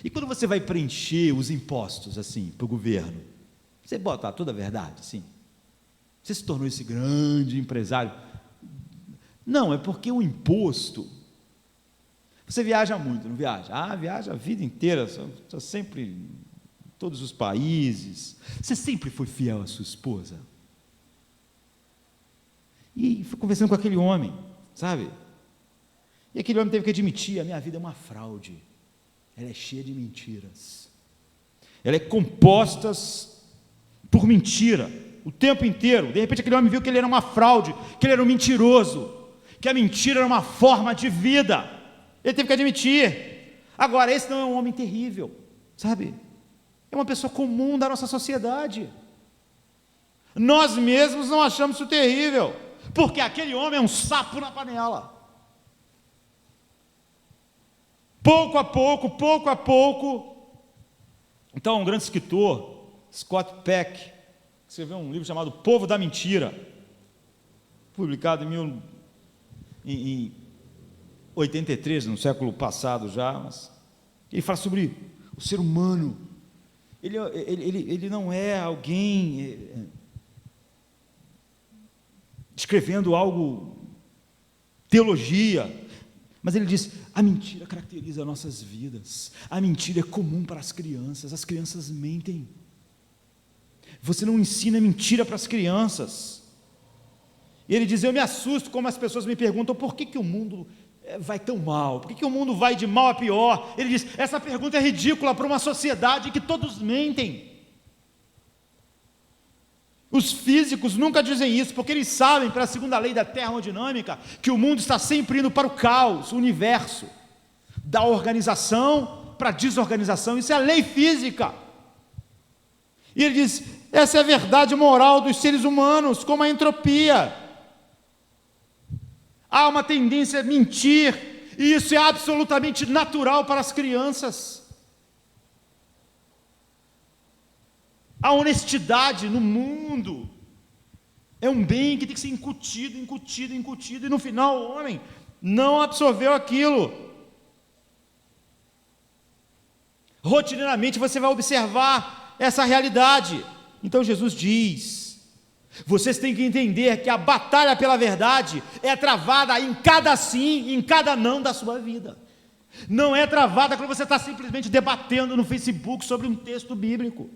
e quando você vai preencher os impostos, assim, para o governo, você bota toda a verdade, sim? Você se tornou esse grande empresário? Não, é porque o imposto, você viaja muito, não viaja? Viaja a vida inteira, está sempre em todos os países, você sempre foi fiel à sua esposa? E fui conversando com aquele homem, sabe? E aquele homem teve que admitir, a minha vida é uma fraude, ela é cheia de mentiras, ela é composta por mentira, o tempo inteiro. De repente aquele homem viu que ele era uma fraude, que ele era um mentiroso, que a mentira era uma forma de vida, ele teve que admitir. Agora, esse não é um homem terrível, sabe? É uma pessoa comum da nossa sociedade. Nós mesmos não achamos isso terrível, porque aquele homem é um sapo na panela. Pouco a pouco. Então, um grande escritor, Scott Peck, escreveu um livro chamado Povo da Mentira, publicado em 83, no século passado já, mas ele fala sobre o ser humano. Ele não é alguém escrevendo algo, teologia, mas ele diz, a mentira caracteriza nossas vidas, a mentira é comum para as crianças mentem. Você não ensina mentira para as crianças. E ele diz, eu me assusto como as pessoas me perguntam, por que o mundo vai tão mal? Por que o mundo vai de mal a pior? Ele diz, essa pergunta é ridícula para uma sociedade em que todos mentem. Os físicos nunca dizem isso, porque eles sabem, pela segunda lei da termodinâmica, que o mundo está sempre indo para o caos, o universo, da organização para a desorganização. Isso é a lei física. E ele diz, essa é a verdade moral dos seres humanos, como a entropia. Há uma tendência a mentir, e isso é absolutamente natural para as crianças. A honestidade no mundo é um bem que tem que ser incutido, e no final o homem não absorveu aquilo. Rotineiramente você vai observar essa realidade. Então Jesus diz: vocês têm que entender que a batalha pela verdade é travada em cada sim e em cada não da sua vida. Não é travada quando você está simplesmente debatendo no Facebook sobre um texto bíblico,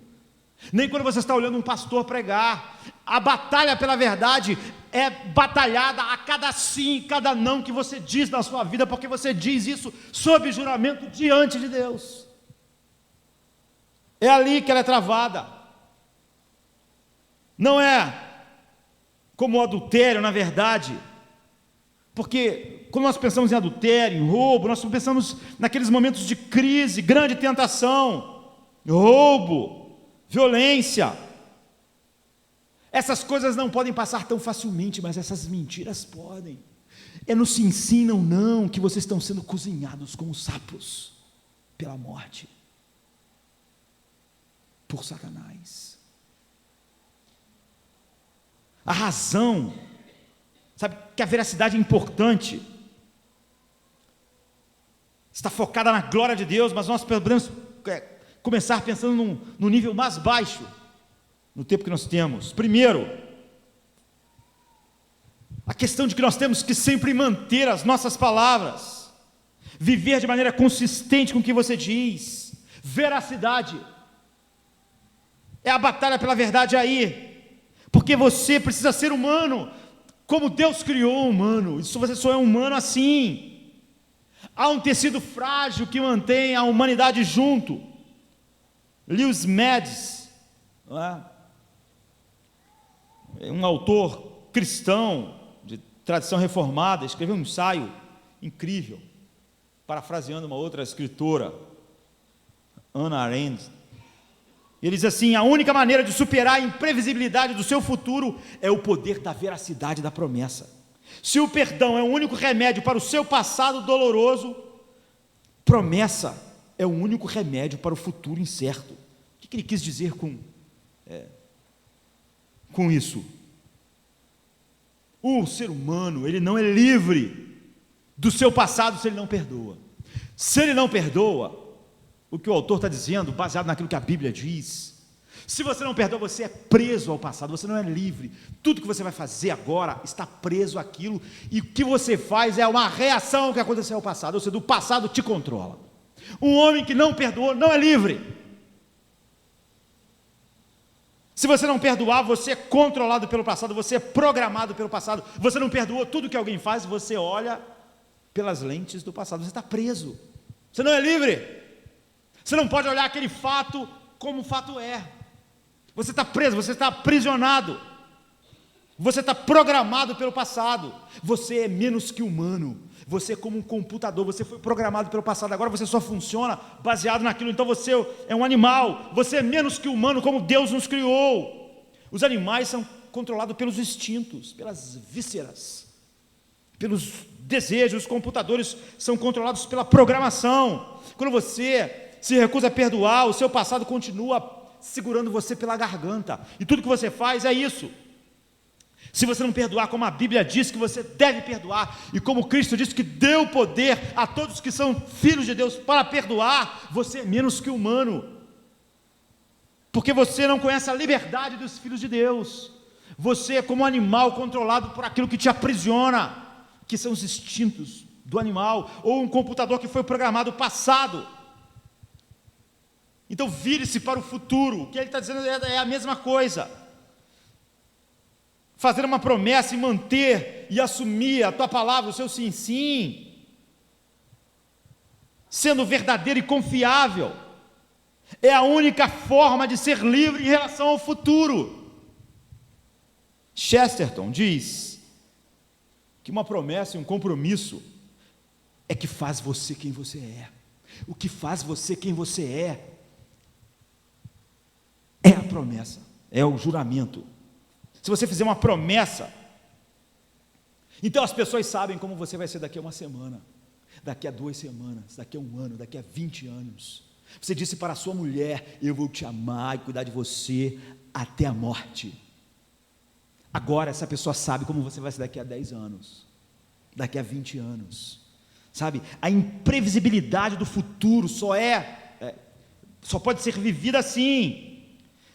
nem quando você está olhando um pastor pregar. A batalha pela verdade é batalhada a cada sim e cada não que você diz na sua vida, porque você diz isso sob juramento diante de Deus. É ali que ela é travada. Não é como o adultério, na verdade, porque quando nós pensamos em adultério, em roubo, nós pensamos naqueles momentos de crise, grande tentação, roubo, violência. Essas coisas não podem passar tão facilmente, mas essas mentiras podem. É no sim, sim, não, não, que vocês estão sendo cozinhados como sapos pela morte, por Satanás. A razão, sabe que a veracidade é importante, está focada na glória de Deus, mas nós podemos começar pensando no nível mais baixo, no tempo que nós temos. Primeiro, a questão de que nós temos que sempre manter as nossas palavras, viver de maneira consistente com o que você diz. Veracidade é a batalha pela verdade aí, porque você precisa ser humano, como Deus criou o humano. Isso, você só é humano assim. Há um tecido frágil que mantém a humanidade junto. Lewis Mads, um autor cristão de tradição reformada, escreveu um ensaio incrível, parafraseando uma outra escritora, Hannah Arendt. Ele diz assim: a única maneira de superar a imprevisibilidade do seu futuro é o poder da veracidade da promessa. Se o perdão é o único remédio para o seu passado doloroso, promessa é o único remédio para o futuro incerto. O que ele quis dizer com isso? O ser humano, ele não é livre do seu passado se ele não perdoa. Se ele não perdoa, o que o autor está dizendo, baseado naquilo que a Bíblia diz, se você não perdoa, você é preso ao passado, você não é livre. Tudo que você vai fazer agora está preso àquilo, e o que você faz é uma reação ao que aconteceu ao passado, ou seja, o passado te controla. Um homem que não perdoou não é livre. Se você não perdoar, você é controlado pelo passado, você é programado pelo passado. Você não perdoou, tudo que alguém faz, você olha pelas lentes do passado, você está preso, você não é livre. Você não pode olhar aquele fato como o fato é. Você está preso, você está aprisionado, você está programado pelo passado. Você é menos que humano, você é como um computador, você foi programado pelo passado, agora você só funciona baseado naquilo. Então você é um animal, você é menos que humano, como Deus nos criou. Os animais são controlados pelos instintos, pelas vísceras, pelos desejos. Os computadores são controlados pela programação. Quando você se recusa a perdoar, o seu passado continua segurando você pela garganta, e tudo que você faz é isso. Se você não perdoar como a Bíblia diz que você deve perdoar, e como Cristo disse que deu poder a todos que são filhos de Deus para perdoar, você é menos que humano, porque você não conhece a liberdade dos filhos de Deus. Você é como um animal controlado por aquilo que te aprisiona, que são os instintos do animal, ou um computador que foi programado passado. Então vire-se para o futuro. O que ele está dizendo é a mesma coisa. Fazer uma promessa e manter e assumir a tua palavra, o seu sim, sim, sendo verdadeiro e confiável, é a única forma de ser livre em relação ao futuro. Chesterton diz que uma promessa e um compromisso é que faz você quem você é. O que faz você quem você é a promessa, é o juramento. Se você fizer uma promessa, Então as pessoas sabem como você vai ser daqui a uma semana, daqui a 2 semanas, daqui a 1 ano, daqui a 20 anos. Você disse para a sua mulher: eu vou te amar e cuidar de você até a morte. Agora essa pessoa sabe como você vai ser daqui a 10 anos, daqui a 20 anos, sabe? A imprevisibilidade do futuro só pode ser vivida assim.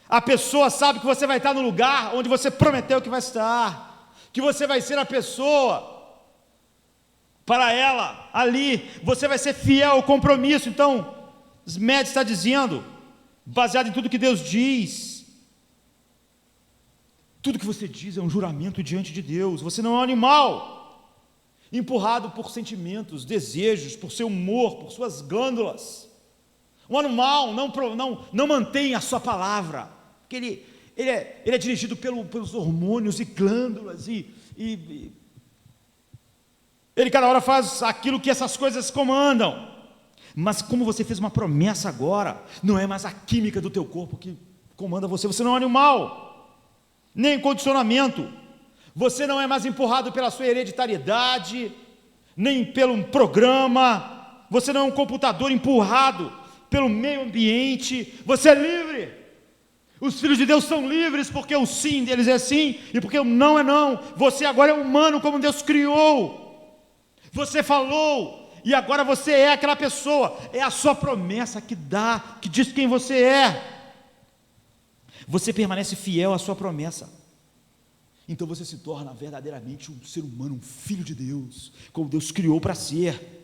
A pessoa sabe que você vai estar no lugar onde você prometeu que vai estar, que você vai ser a pessoa para ela ali, você vai ser fiel ao compromisso. Então, Smed está dizendo, baseado em tudo que Deus diz, tudo que você diz é um juramento diante de Deus. Você não é um animal empurrado por sentimentos, desejos, por seu humor, por suas glândulas. Um animal não mantém a sua palavra, porque ele é dirigido pelos hormônios e glândulas, e ele cada hora faz aquilo que essas coisas comandam. Mas como você fez uma promessa agora, não é mais a química do teu corpo que comanda você. Você não é um animal, nem condicionamento. Você não é mais empurrado pela sua hereditariedade, nem pelo programa. Você não é um computador empurrado pelo meio ambiente. Você é livre. Os filhos de Deus são livres, porque o sim deles é sim, e porque o não é não. Você agora é humano como Deus criou. Você falou, e agora você é aquela pessoa. É a sua promessa que diz quem você é. Você permanece fiel à sua promessa. Então você se torna verdadeiramente um ser humano, um filho de Deus, como Deus criou para ser.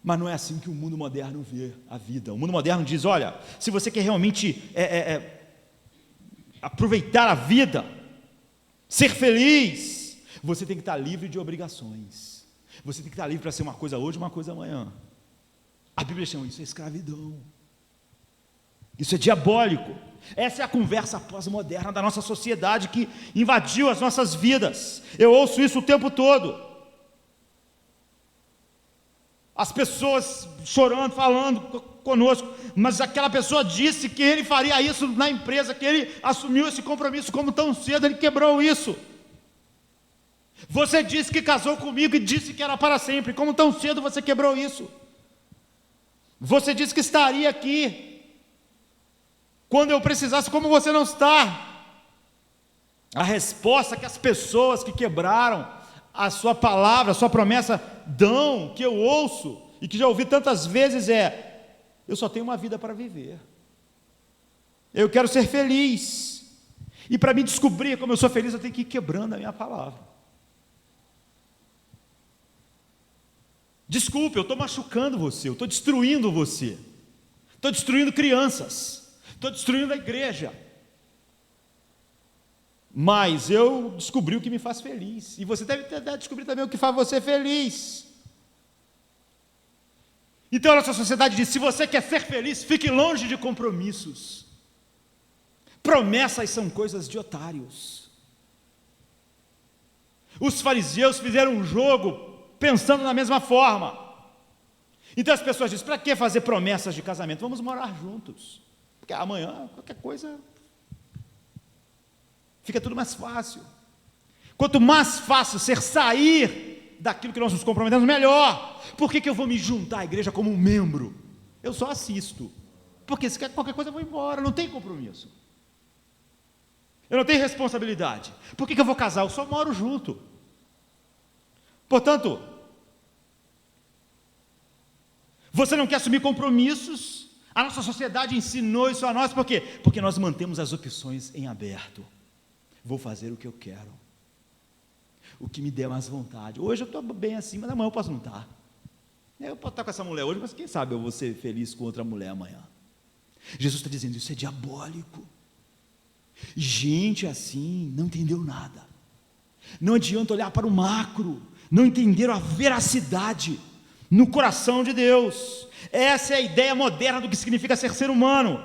Mas não é assim que o mundo moderno vê a vida. O mundo moderno diz: olha, se você quer realmente aproveitar a vida, ser feliz, você tem que estar livre de obrigações. Você tem que estar livre para ser uma coisa hoje, uma coisa amanhã. A Bíblia chama isso de escravidão. Isso é diabólico. Essa é a conversa pós-moderna da nossa sociedade que invadiu as nossas vidas. Eu ouço isso o tempo todo. As pessoas chorando, falando conosco, mas aquela pessoa disse que ele faria isso na empresa, que ele assumiu esse compromisso, como tão cedo ele quebrou isso. Você disse que casou comigo e disse que era para sempre, como tão cedo você quebrou isso. Você disse que estaria aqui quando eu precisasse, como você não está. A resposta que as pessoas que quebraram a sua palavra, a sua promessa dão, que eu ouço e que já ouvi tantas vezes é: eu só tenho uma vida para viver, eu quero ser feliz, e para me descobrir como eu sou feliz eu tenho que ir quebrando a minha palavra. Desculpe, eu estou machucando você, eu estou destruindo você, estou destruindo crianças, estou destruindo a igreja, mas eu descobri o que me faz feliz, e você deve descobrir também o que faz você feliz. Então a nossa sociedade diz: se você quer ser feliz, fique longe de compromissos. Promessas são coisas de otários. Os fariseus fizeram um jogo pensando da mesma forma. Então as pessoas dizem: para que fazer promessas de casamento? Vamos morar juntos, porque amanhã qualquer coisa fica tudo mais fácil. Quanto mais fácil ser sair daquilo que nós nos comprometemos, melhor. Por que eu vou me juntar à igreja como um membro? Eu só assisto, porque se qualquer coisa eu vou embora, não tem compromisso, eu não tenho responsabilidade. Por que eu vou casar? Eu só moro junto. Portanto, você não quer assumir compromissos. A nossa sociedade ensinou isso a nós. Por quê? Porque nós mantemos as opções em aberto. Vou fazer o que eu quero, o que me der mais vontade. Hoje eu estou bem assim, mas amanhã eu posso não estar. Eu posso estar com essa mulher hoje, mas quem sabe eu vou ser feliz com outra mulher amanhã. Jesus está dizendo: isso é diabólico. Gente assim não entendeu nada. Não adianta olhar para o macro, não entenderam a veracidade no coração de Deus. Essa é a ideia moderna do que significa ser humano.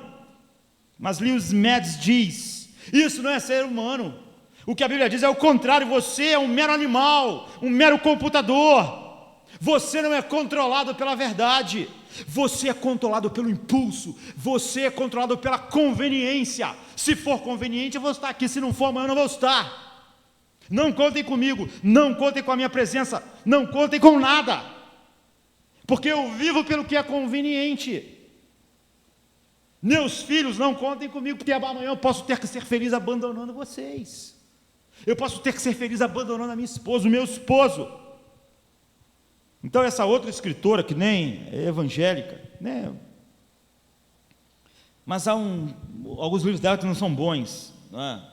Mas Lewis Mads diz: isso não é ser humano. O que a Bíblia diz é o contrário. Você é um mero animal, um mero computador. Você não é controlado pela verdade, você é controlado pelo impulso, você é controlado pela conveniência. Se for conveniente eu vou estar aqui, se não for amanhã eu não vou estar. Não contem comigo, não contem com a minha presença, não contem com nada, porque eu vivo pelo que é conveniente. Meus filhos, não contem comigo, porque amanhã eu posso ter que ser feliz abandonando vocês. Eu posso ter que ser feliz abandonando a minha esposa, o meu esposo. Então essa outra escritora, que nem é evangélica, né? Mas há alguns livros dela que não são bons, não é?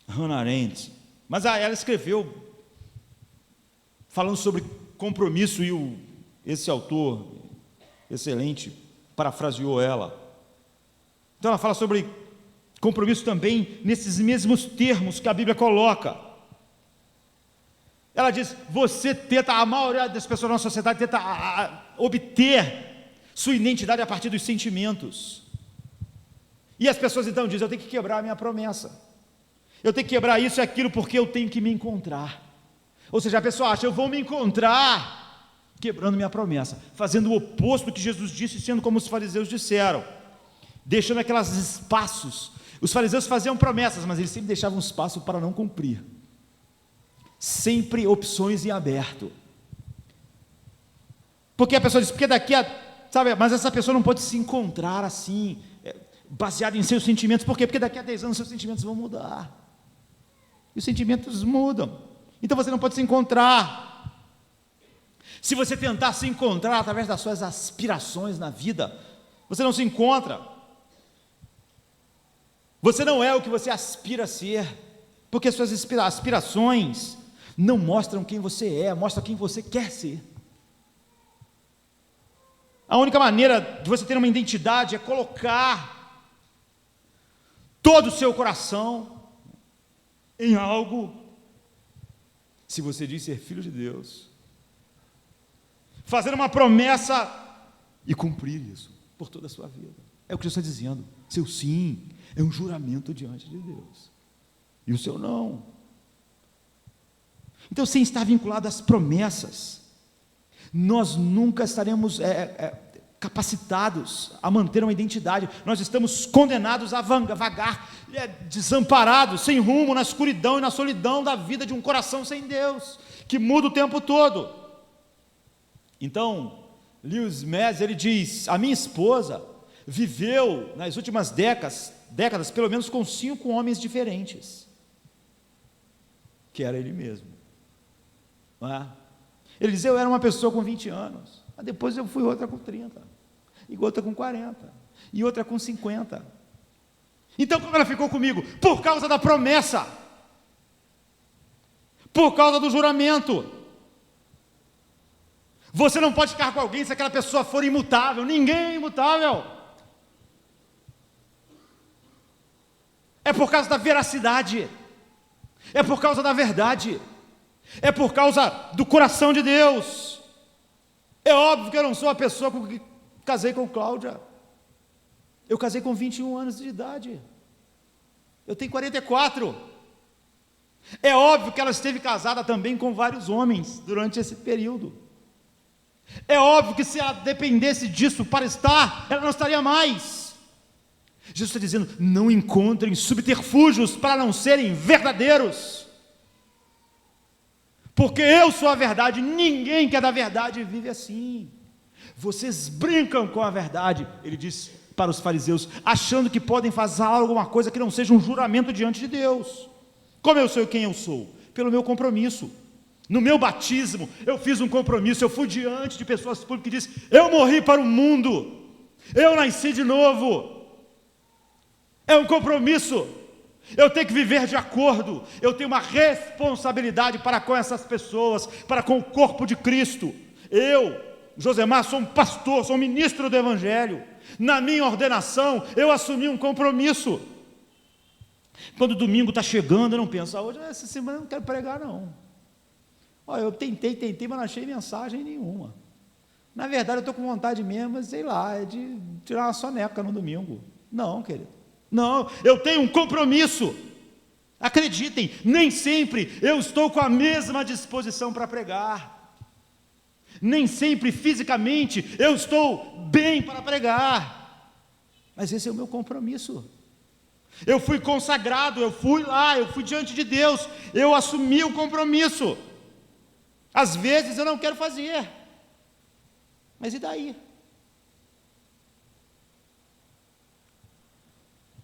Hannah Arendt. Mas ela escreveu falando sobre compromisso, e esse autor excelente parafraseou ela. Então ela fala sobre compromisso também nesses mesmos termos que a Bíblia coloca. Ela diz: você tenta, a maioria das pessoas na nossa sociedade tenta obter sua identidade a partir dos sentimentos. E as pessoas então dizem: eu tenho que quebrar a minha promessa, eu tenho que quebrar isso e aquilo, porque eu tenho que me encontrar. Ou seja, a pessoa acha: eu vou me encontrar quebrando minha promessa, fazendo o oposto do que Jesus disse, sendo como os fariseus disseram, deixando aqueles espaços. Os fariseus faziam promessas, mas eles sempre deixavam um espaço para não cumprir, sempre opções em aberto, porque a pessoa diz: porque daqui a, sabe, mas essa pessoa não pode se encontrar assim, baseado em seus sentimentos. Por quê? Porque daqui a 10 anos seus sentimentos vão mudar, e os sentimentos mudam, então você não pode se encontrar. Se você tentar se encontrar através das suas aspirações na vida, você não se encontra. Você não é o que você aspira a ser, porque suas aspirações não mostram quem você é, mostram quem você quer ser. A única maneira de você ter uma identidade é colocar todo o seu coração em algo. Se você diz ser filho de Deus, fazer uma promessa e cumprir isso por toda a sua vida. É o que Jesus está dizendo. Seu sim é um juramento diante de Deus, e o seu não. Então, sem estar vinculado às promessas, nós nunca estaremos capacitados a manter uma identidade. Nós estamos condenados a vagar, desamparados, sem rumo, na escuridão e na solidão da vida de um coração sem Deus, que muda o tempo todo. Então, Lewis Metz, ele diz: a minha esposa viveu nas últimas décadas pelo menos com 5 homens diferentes, que era ele mesmo, não é? Ele diz: eu era uma pessoa com 20 anos, mas depois eu fui outra com 30, e outra com 40, e outra com 50. Então, como ela ficou comigo? Por causa da promessa, por causa do juramento. Você não pode ficar com alguém se aquela pessoa for imutável. Ninguém é imutável. É por causa da veracidade, é por causa da verdade, é por causa do coração de Deus. É óbvio que eu não sou a pessoa com que casei com Cláudia. Eu casei com 21 anos de idade, eu tenho 44. É óbvio que ela esteve casada também com vários homens durante esse período. É óbvio que se ela dependesse disso para estar, ela não estaria mais. Jesus está dizendo: não encontrem subterfúgios para não serem verdadeiros, porque eu sou a verdade, ninguém que é da verdade vive assim. Vocês brincam com a verdade, ele disse para os fariseus, achando que podem fazer alguma coisa que não seja um juramento diante de Deus. Como eu sei quem eu sou? Pelo meu compromisso. No meu batismo, eu fiz um compromisso, eu fui diante de pessoas públicas e disse: eu morri para o mundo, eu nasci de novo. É um compromisso, eu tenho que viver de acordo, eu tenho uma responsabilidade para com essas pessoas, para com o corpo de Cristo. Eu, Josemar, sou um pastor, sou um ministro do Evangelho. Na minha ordenação, eu assumi um compromisso. Quando o domingo está chegando, eu não penso: hoje, essa semana eu não quero pregar não. Olha, eu tentei, mas não achei mensagem nenhuma. Na verdade, eu estou com vontade mesmo, mas sei lá, é de tirar uma soneca no domingo. Não, querido, não, eu tenho um compromisso. Acreditem, nem sempre eu estou com a mesma disposição para pregar, nem sempre fisicamente eu estou bem para pregar, mas esse é o meu compromisso. Eu fui consagrado, eu fui lá, eu fui diante de Deus, eu assumi o compromisso. Às vezes eu não quero fazer, mas e daí?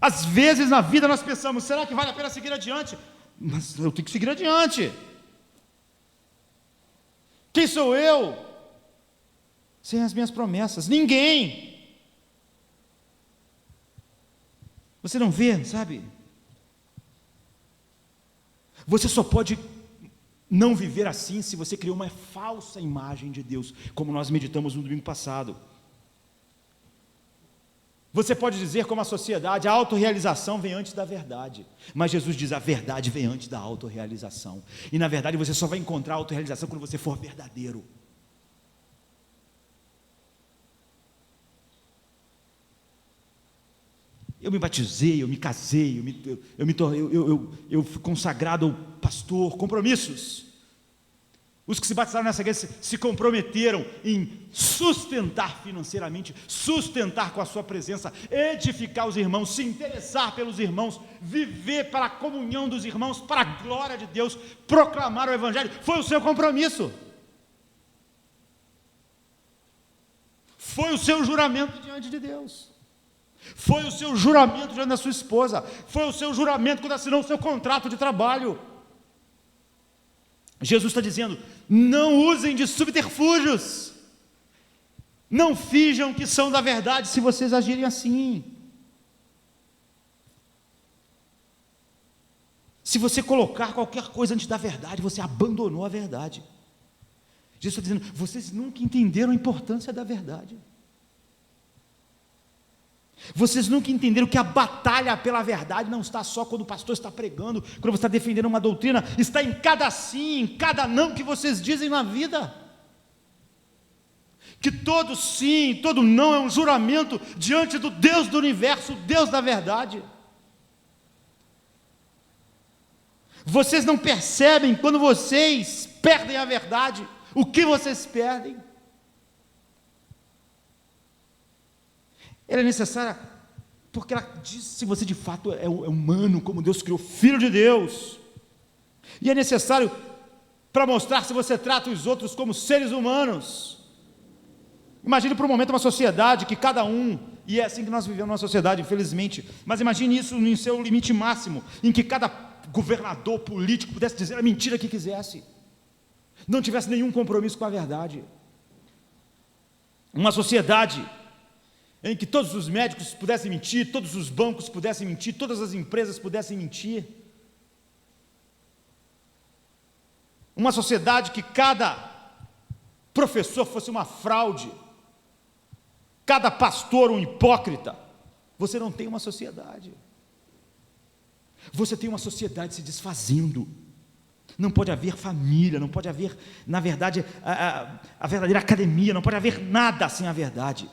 Às vezes na vida nós pensamos, será que vale a pena seguir adiante? Mas eu tenho que seguir adiante. Quem sou eu sem as minhas promessas? Ninguém. Você não vê, sabe? Você só pode não viver assim se você criou uma falsa imagem de Deus, como nós meditamos no domingo passado. Você pode dizer, como a sociedade, a autorrealização vem antes da verdade, mas Jesus diz, a verdade vem antes da autorrealização, e na verdade você só vai encontrar a autorrealização quando você for verdadeiro. Eu me batizei, eu me casei, eu fui consagrado ao pastor, compromissos. Os que se batizaram nessa igreja se comprometeram em sustentar financeiramente, sustentar com a sua presença, edificar os irmãos, se interessar pelos irmãos, viver para a comunhão dos irmãos, para a glória de Deus, proclamar o evangelho. Foi o seu compromisso. Foi o seu juramento diante de Deus. Foi o seu juramento diante da sua esposa. Foi o seu juramento quando assinou o seu contrato de trabalho. Jesus está dizendo, não usem de subterfúgios, não finjam que são da verdade se vocês agirem assim. Se você colocar qualquer coisa antes da verdade, você abandonou a verdade. Jesus está dizendo, vocês nunca entenderam a importância da verdade. Vocês nunca entenderam que a batalha pela verdade não está só quando o pastor está pregando, quando você está defendendo uma doutrina, está em cada sim, em cada não que vocês dizem na vida. Que todo sim, todo não é um juramento diante do Deus do universo, o Deus da verdade. Vocês não percebem quando vocês perdem a verdade, o que vocês perdem? Ela é necessária porque ela diz se você de fato é humano, como Deus criou, filho de Deus. E é necessário para mostrar se você trata os outros como seres humanos. Imagine por um momento uma sociedade que cada um, e é assim que nós vivemos na sociedade, infelizmente, mas imagine isso em seu limite máximo, em que cada governador político pudesse dizer a mentira que quisesse, não tivesse nenhum compromisso com a verdade. Uma sociedade em que todos os médicos pudessem mentir, todos os bancos pudessem mentir, todas as empresas pudessem mentir. Uma sociedade que cada professor fosse uma fraude, cada pastor um hipócrita. Você não tem uma sociedade. Você tem uma sociedade se desfazendo. Não pode haver família, não pode haver, na verdade, a verdadeira academia, não pode haver nada sem a verdade.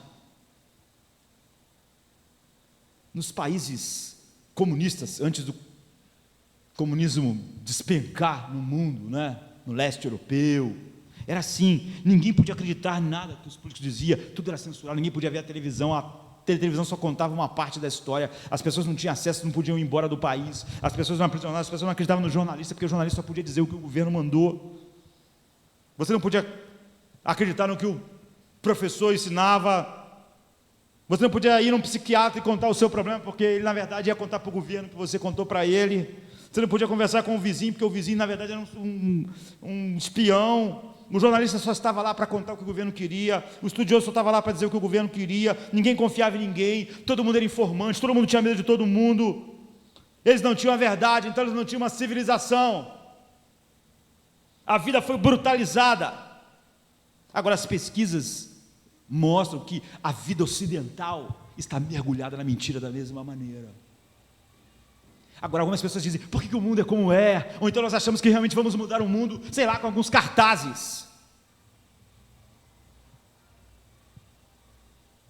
Nos países comunistas, antes do comunismo despencar no mundo, né? No leste europeu, era assim, ninguém podia acreditar em nada que os políticos diziam, tudo era censurado, ninguém podia ver a televisão só contava uma parte da história, as pessoas não tinham acesso, não podiam ir embora do país, as pessoas não acreditavam no jornalista, porque o jornalista só podia dizer o que o governo mandou, você não podia acreditar no que o professor ensinava, você não podia ir num psiquiatra e contar o seu problema, porque ele na verdade ia contar para o governo que você contou para ele. Você não podia conversar com o vizinho, porque o vizinho na verdade era um espião. O jornalista só estava lá para contar o que o governo queria, o estudioso só estava lá para dizer o que o governo queria, ninguém confiava em ninguém, todo mundo era informante, todo mundo tinha medo de todo mundo. Eles não tinham a verdade, então eles não tinham uma civilização. A vida foi brutalizada. Agora as pesquisas mostram que a vida ocidental está mergulhada na mentira da mesma maneira. Agora algumas pessoas dizem, por que o mundo é como é? Ou então nós achamos que realmente vamos mudar o mundo, sei lá, com alguns cartazes.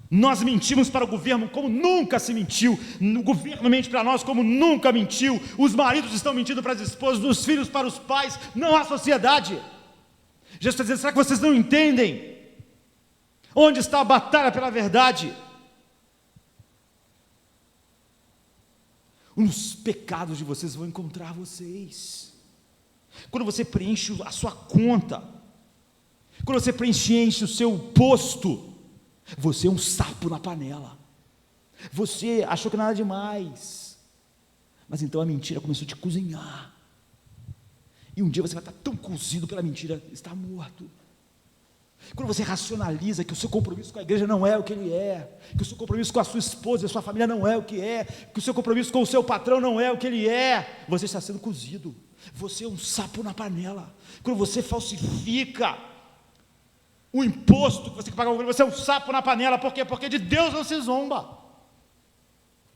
Nós mentimos para o governo como nunca se mentiu, o governo mente para nós como nunca mentiu, os maridos estão mentindo para as esposas, os filhos para os pais, não há sociedade. Jesus está dizendo, será que vocês não entendem? Onde está a batalha pela verdade? os pecados de vocês vão encontrar vocês. Quando você preenche a sua conta, quando você preenche o seu posto, você é um sapo na panela. Você achou que nada demais, mas então a mentira começou a te cozinhar, e um dia você vai estar tão cozido pela mentira, está morto. Quando você racionaliza que o seu compromisso com a igreja não é o que ele é, que o seu compromisso com a sua esposa e a sua família não é o que é, que o seu compromisso com o seu patrão não é o que ele é, você está sendo cozido, você é um sapo na panela. Quando você falsifica o imposto que você paga, você é um sapo na panela. Por quê? Porque de Deus não se zomba.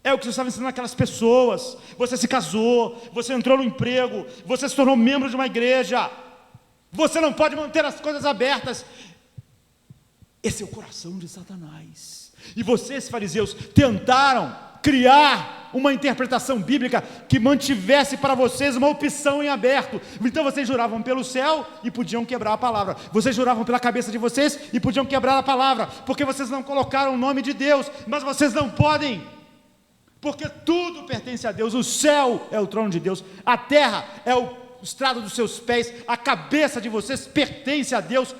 É o que você estava ensinando aquelas pessoas. Você se casou, você entrou no emprego, você se tornou membro de uma igreja, você não pode manter as coisas abertas. Esse é o coração de Satanás. E vocês, fariseus, tentaram criar uma interpretação bíblica que mantivesse para vocês uma opção em aberto. Então vocês juravam pelo céu e podiam quebrar a palavra, vocês juravam pela cabeça de vocês e podiam quebrar a palavra, porque vocês não colocaram o nome de Deus. Mas vocês não podem, porque tudo pertence a Deus. O céu é o trono de Deus, a terra é o estrado dos seus pés, a cabeça de vocês pertence a Deus.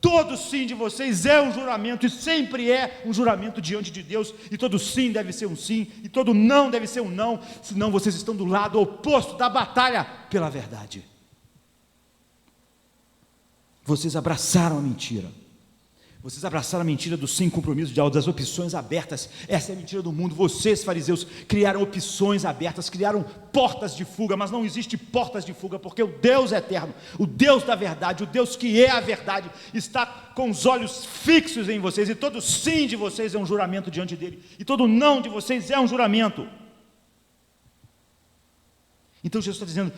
Todo sim de vocês é um juramento, e sempre é um juramento diante de Deus, e todo sim deve ser um sim, e todo não deve ser um não, senão vocês estão do lado oposto da batalha pela verdade. Vocês abraçaram a mentira, vocês abraçaram a mentira do sem compromisso de das opções abertas. Essa é a mentira do mundo. Vocês, fariseus, criaram opções abertas, criaram portas de fuga, mas não existe portas de fuga, porque o Deus eterno, o Deus da verdade, o Deus que é a verdade, está com os olhos fixos em vocês, e todo sim de vocês é um juramento diante dele, e todo não de vocês é um juramento. Então Jesus está dizendo,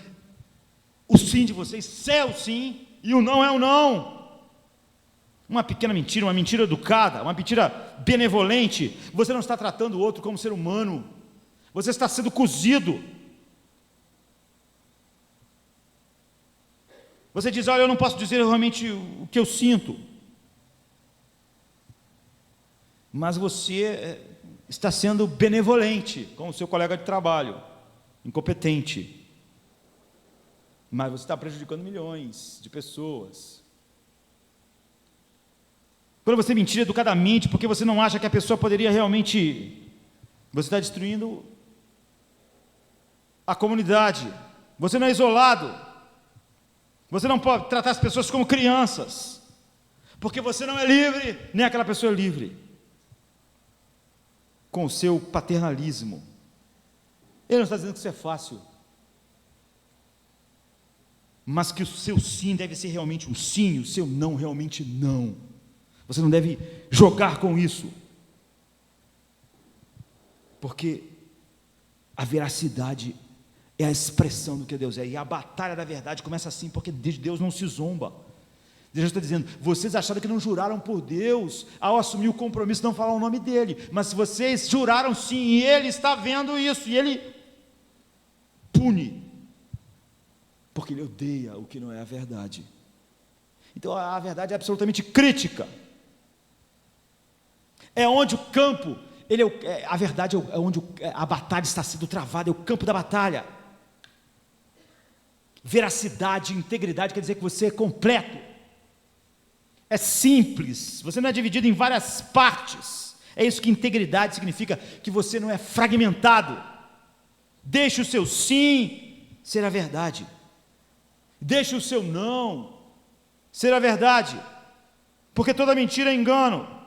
o sim de vocês é o sim, e o não é o não. Uma pequena mentira, uma mentira educada, uma mentira benevolente. Você não está tratando o outro como ser humano, você está sendo cozido. Você diz, olha, eu não posso dizer realmente o que eu sinto, mas você está sendo benevolente com o seu colega de trabalho, incompetente, mas você está prejudicando milhões de pessoas. Quando você mentir educadamente, porque você não acha que a pessoa poderia realmente, você está destruindo a comunidade. Você não é isolado, você não pode tratar as pessoas como crianças, porque você não é livre, nem aquela pessoa é livre, com o seu paternalismo. Ele não está dizendo que isso é fácil, mas que o seu sim deve ser realmente um sim, o seu não realmente não. Você não deve jogar com isso, porque a veracidade é a expressão do que Deus é, e a batalha da verdade começa assim, porque Deus não se zomba. Deus está dizendo, vocês acharam que não juraram por Deus, ao assumir o compromisso, não falar o nome dEle, mas se vocês juraram sim, e Ele está vendo isso, e Ele pune, porque Ele odeia o que não é a verdade. Então a verdade é absolutamente crítica, é onde o campo, a verdade é onde a batalha está sendo travada, é o campo da batalha. Veracidade, integridade quer dizer que você é completo, é simples, você não é dividido em várias partes. É isso que integridade significa, que você não é fragmentado. Deixe o seu sim ser a verdade, deixe o seu não ser a verdade, porque toda mentira é engano.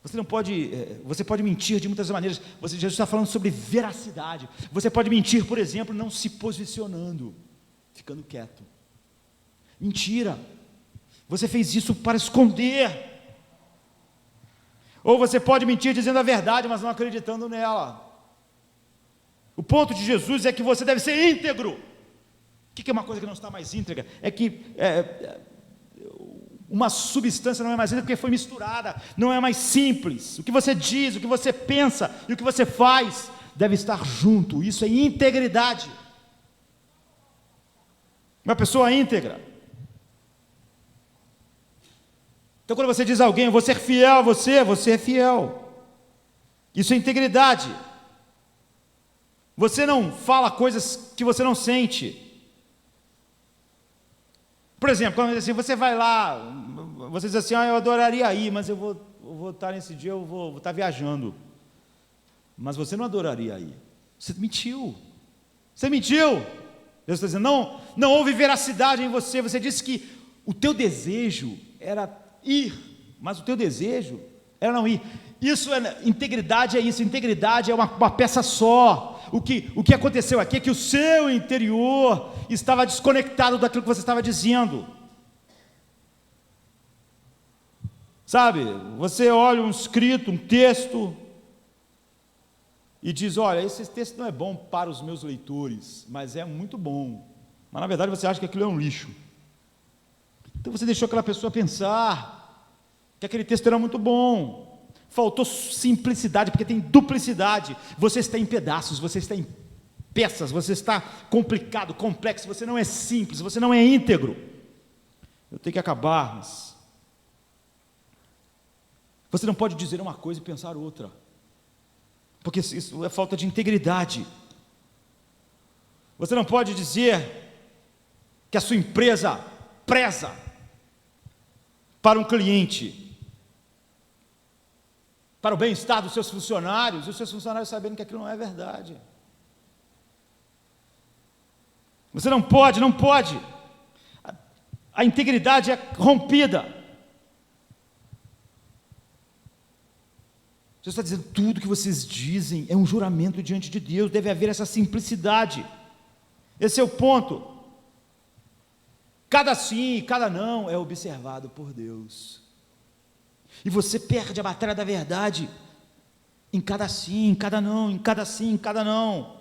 Você não pode, você pode mentir de muitas maneiras. Jesus está falando sobre veracidade. Você pode mentir, por exemplo, não se posicionando, ficando quieto. Mentira. Você fez isso para esconder. Ou você pode mentir dizendo a verdade, mas não acreditando nela. O ponto de Jesus é que você deve ser íntegro. O que é uma coisa que não está mais íntegra? É que uma substância não é mais íntegra porque foi misturada, não é mais simples. O que você diz, o que você pensa e o que você faz deve estar junto. Isso é integridade. Uma pessoa íntegra. Então quando você diz a alguém, eu vou ser fiel a você, você é fiel. Isso é integridade. Você não fala coisas que você não sente. Por exemplo, quando assim, você vai lá, você diz assim, eu adoraria ir, mas eu vou estar nesse dia, eu vou estar viajando. Mas você não adoraria ir. Você mentiu. Você mentiu. Deus está dizendo, não houve veracidade em você. Você disse que o teu desejo era ir, mas o teu desejo era não ir. Integridade é isso. Integridade é uma peça só. O que aconteceu aqui é que o seu interior estava desconectado daquilo que você estava dizendo. Sabe, você olha um escrito, um texto, e diz, olha, esse texto não é bom para os meus leitores, mas é muito bom. Mas na verdade você acha que aquilo é um lixo. Então você deixou aquela pessoa pensar que aquele texto era muito bom. Faltou simplicidade, porque tem duplicidade. Você está em pedaços, você está em peças, você está complicado, complexo, você não é simples, você não é íntegro. Eu tenho que acabar, mas você não pode dizer uma coisa e pensar outra, porque isso é falta de integridade. Você não pode dizer que a sua empresa preza para um cliente, para o bem-estar dos seus funcionários, e os seus funcionários sabendo que aquilo não é verdade. Você não pode. A integridade é rompida. Você está dizendo, tudo que vocês dizem é um juramento diante de Deus, deve haver essa simplicidade. Esse é o ponto. Cada sim e cada não é observado por Deus. E você perde a batalha da verdade em cada sim, em cada não, em cada sim, em cada não.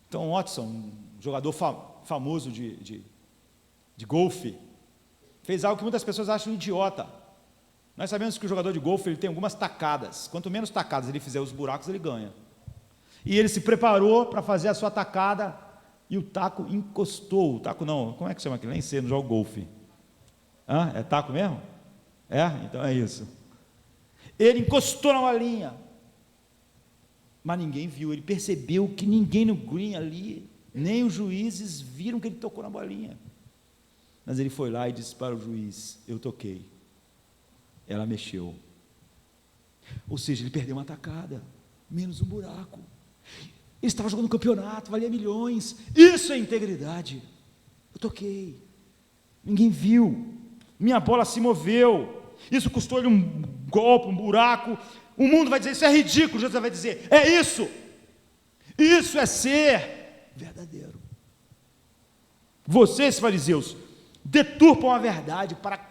Então, Watson, um jogador famoso de golfe, fez algo que muitas pessoas acham idiota. Nós sabemos que o jogador de golfe ele tem algumas tacadas. Quanto menos tacadas ele fizer os buracos, ele ganha. E ele se preparou para fazer a sua tacada e o taco encostou. O taco não, como é que chama aquilo? Nem sei, não jogo golfe. É taco mesmo? Então é isso. Ele encostou na bolinha, mas ninguém viu. Ele percebeu que ninguém no green ali, nem os juízes viram que ele tocou na bolinha. Mas ele foi lá e disse para o juiz, eu toquei. Ela mexeu. Ou seja, ele perdeu uma tacada, menos um buraco. Ele estava jogando campeonato, valia milhões. Isso é integridade. Eu toquei, ninguém viu, minha bola se moveu. Isso custou ele um golpe, um buraco. O mundo vai dizer, isso é ridículo. Jesus vai dizer, é isso. Isso é ser verdadeiro. Vocês, fariseus, deturpam a verdade para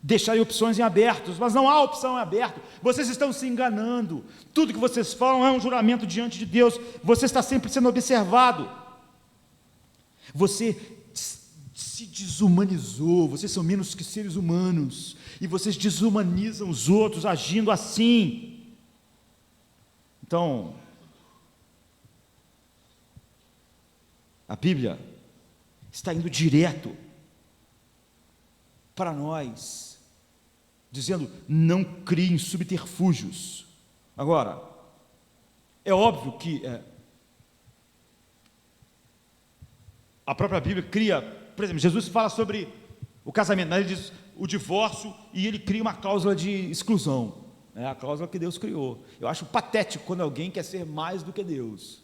deixarem opções em abertos, mas não há opção em aberto. Vocês estão se enganando. Tudo que vocês falam é um juramento diante de Deus. Você está sempre sendo observado. Você se desumanizou. Vocês são menos que seres humanos. E vocês desumanizam os outros agindo assim. Então, a Bíblia está indo direto para nós, dizendo, não criem subterfúgios. Agora, é óbvio que a própria Bíblia cria, por exemplo, Jesus fala sobre o casamento, mas ele diz o divórcio e ele cria uma cláusula de exclusão, a cláusula que Deus criou. Eu acho patético quando alguém quer ser mais do que Deus.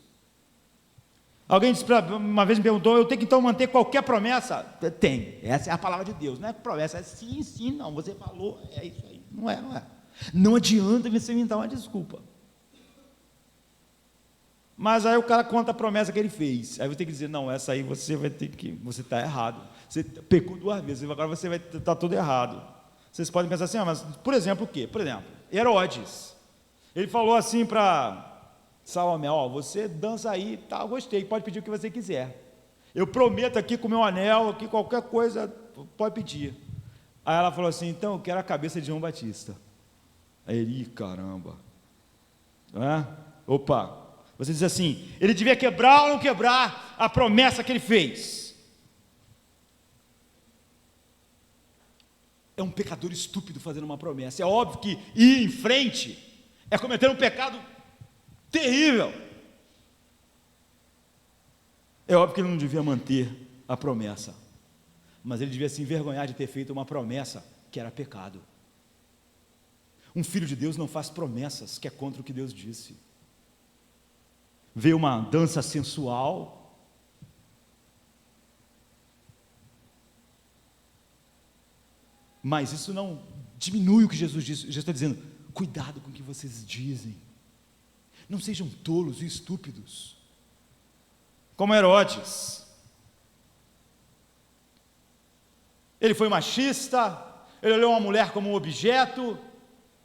Alguém disse uma vez me perguntou, eu tenho que então manter qualquer promessa? Tem, essa é a palavra de Deus, não é promessa, é sim, sim, não, você falou, é isso aí, não é. Não adianta você inventar uma desculpa. Mas aí o cara conta a promessa que ele fez, aí você tem que dizer, não, essa aí você está errado, você pecou 2 vezes, agora você vai estar tudo errado. Vocês podem pensar assim, mas por exemplo o quê? Por exemplo, Herodes, ele falou assim para Salomé, você dança aí, tá, eu gostei, pode pedir o que você quiser. Eu prometo aqui com o meu anel, aqui qualquer coisa, pode pedir. Aí ela falou assim, então eu quero a cabeça de João Batista. Aí ele, caramba. Opa, você diz assim, ele devia quebrar ou não quebrar a promessa que ele fez? É um pecador estúpido fazendo uma promessa. É óbvio que ir em frente é cometer um pecado terrível. É óbvio que ele não devia manter a promessa, mas ele devia se envergonhar de ter feito uma promessa que era pecado. Um filho de Deus não faz promessas que é contra o que Deus disse. Ver uma dança sensual, mas isso não diminui o que Jesus disse. Jesus está dizendo: cuidado com o que vocês dizem, não sejam tolos e estúpidos, como Herodes. Ele foi machista, ele olhou uma mulher como um objeto,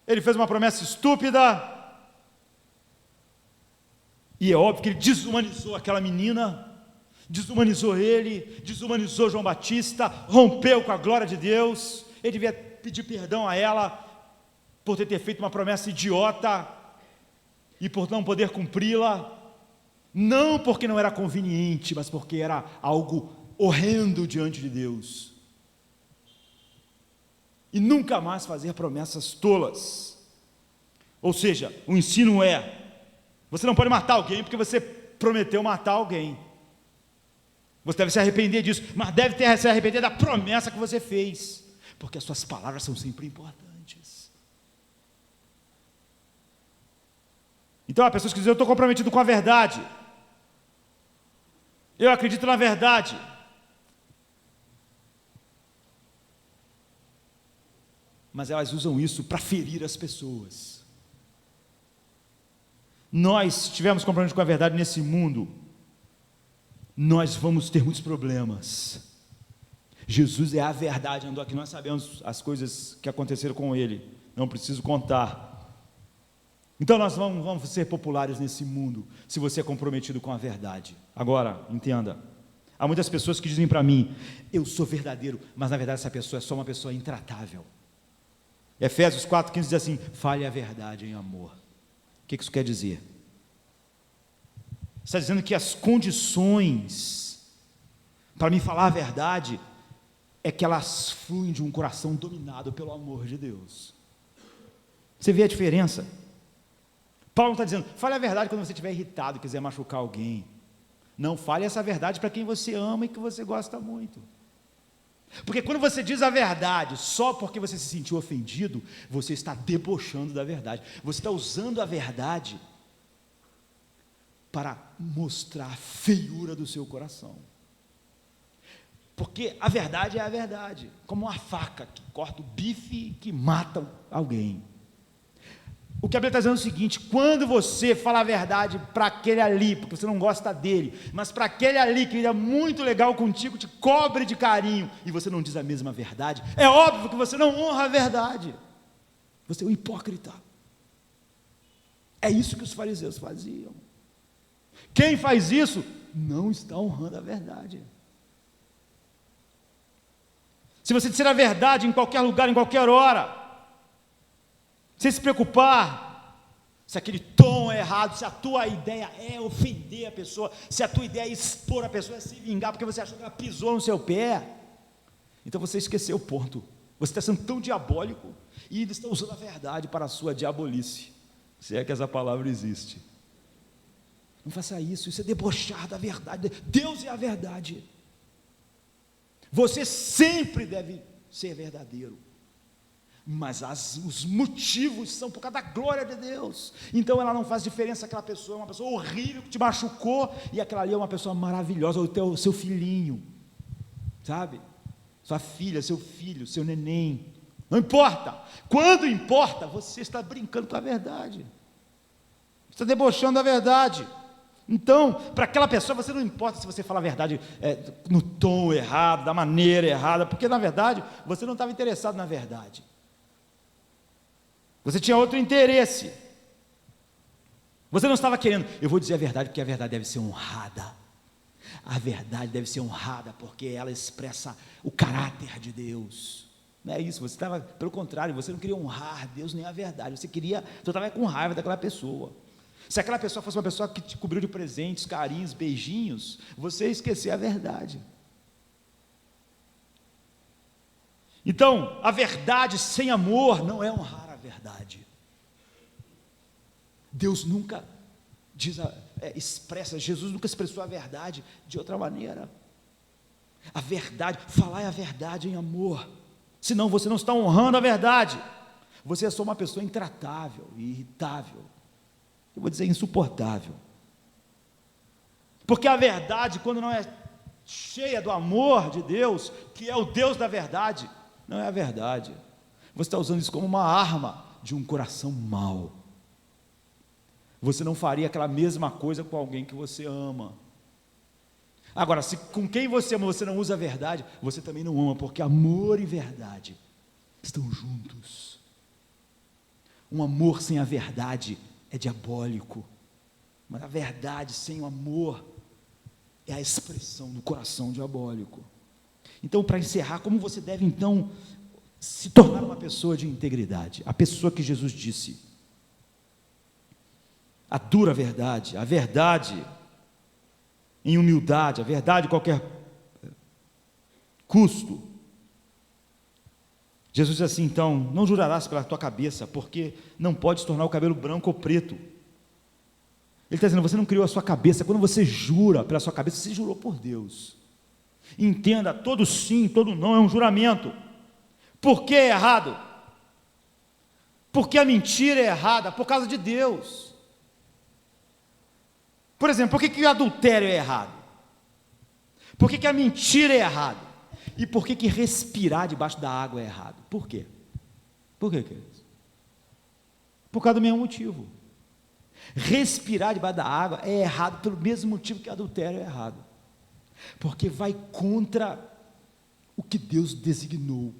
ele fez uma promessa estúpida, e é óbvio que ele desumanizou aquela menina, desumanizou ele, desumanizou João Batista, rompeu com a glória de Deus. Ele devia pedir perdão a ela por ter feito uma promessa idiota e por não poder cumpri-la, não porque não era conveniente, mas porque era algo horrendo diante de Deus. E nunca mais fazer promessas tolas. Ou seja, o ensino é: você não pode matar alguém porque você prometeu matar alguém. Você deve se arrepender disso, mas deve se arrepender da promessa que você fez, porque as suas palavras são sempre importantes. Então há pessoas que dizem: eu estou comprometido com a verdade, eu acredito na verdade. Mas elas usam isso para ferir as pessoas. Nós, se estivermos comprometidos com a verdade nesse mundo, nós vamos ter muitos problemas. Jesus é a verdade, andou aqui, nós sabemos as coisas que aconteceram com ele, não preciso contar. Então nós vamos ser populares nesse mundo, se você é comprometido com a verdade. Agora, entenda, há muitas pessoas que dizem para mim: eu sou verdadeiro, mas na verdade essa pessoa é só uma pessoa intratável. Efésios 4,15 diz assim: fale a verdade em amor. O que isso quer dizer? Está dizendo que as condições para me falar a verdade é que elas fluem de um coração dominado pelo amor de Deus. Você vê a diferença? Paulo não está dizendo: fale a verdade quando você estiver irritado e quiser machucar alguém. Não, fale essa verdade para quem você ama e que você gosta muito. Porque quando você diz a verdade só porque você se sentiu ofendido, você está debochando da verdade. Você está usando a verdade para mostrar a feiura do seu coração. Porque a verdade é a verdade, como uma faca que corta o bife e que mata alguém. O que a Bíblia está dizendo é o seguinte: quando você fala a verdade para aquele ali, porque você não gosta dele, mas para aquele ali que ele é muito legal contigo, te cobre de carinho, e você não diz a mesma verdade, é óbvio que você não honra a verdade. Você é um hipócrita. É isso que os fariseus faziam. Quem faz isso não está honrando a verdade. Se você disser a verdade em qualquer lugar, em qualquer hora, sem se preocupar se aquele tom é errado, se a tua ideia é ofender a pessoa, se a tua ideia é expor a pessoa, é se vingar porque você achou que ela pisou no seu pé, então você esqueceu o ponto. Você está sendo tão diabólico e ainda está usando a verdade para a sua diabolice, se é que essa palavra existe. Não faça isso, isso é debochar da verdade. Deus é a verdade. Você sempre deve ser verdadeiro, mas os motivos são por causa da glória de Deus. Então ela não faz diferença. Aquela pessoa é uma pessoa horrível que te machucou, e aquela ali é uma pessoa maravilhosa, o seu filhinho, sabe? Sua filha, seu filho, seu neném, não importa. Quando importa, você está brincando com a verdade, você está debochando da verdade. Então, para aquela pessoa, você não importa se você fala a verdade no tom errado, da maneira errada, porque na verdade você não estava interessado na verdade. Você tinha outro interesse. Você não estava querendo: eu vou dizer a verdade porque a verdade deve ser honrada. A verdade deve ser honrada porque ela expressa o caráter de Deus. Não é isso, você estava, pelo contrário, você não queria honrar Deus nem a verdade, você estava com raiva daquela pessoa. Se aquela pessoa fosse uma pessoa que te cobriu de presentes, carinhos, beijinhos, você ia esquecer a verdade. Então, a verdade sem amor não é honrar a verdade. Deus nunca expressa, Jesus nunca expressou a verdade de outra maneira. A verdade, falar é a verdade em amor, senão você não está honrando a verdade, você é só uma pessoa intratável e irritável, eu vou dizer insuportável, porque a verdade, quando não é cheia do amor de Deus, que é o Deus da verdade, não é a verdade, você está usando isso como uma arma de um coração mau. Você não faria aquela mesma coisa com alguém que você ama. Agora, se com quem você ama você não usa a verdade, você também não ama, porque amor e verdade estão juntos. Um amor sem a verdade é diabólico, mas a verdade sem o amor é a expressão do coração diabólico. Então, para encerrar, como você deve então se tornar uma pessoa de integridade? A pessoa que Jesus disse, a dura verdade, a verdade em humildade, a verdade a qualquer custo. Jesus diz assim, então, não jurarás pela tua cabeça, porque não podes tornar o cabelo branco ou preto. Ele está dizendo, você não criou a sua cabeça, quando você jura pela sua cabeça, você jurou por Deus. Entenda, todo sim, todo não é um juramento. Por que é errado? Porque a mentira é errada, por causa de Deus. Por exemplo, por que o adultério é errado? Por que a mentira é errada? E por que respirar debaixo da água é errado? Por quê? Por que é isso? Por causa do mesmo motivo. Respirar debaixo da água é errado pelo mesmo motivo que adultério é errado. Porque vai contra o que Deus designou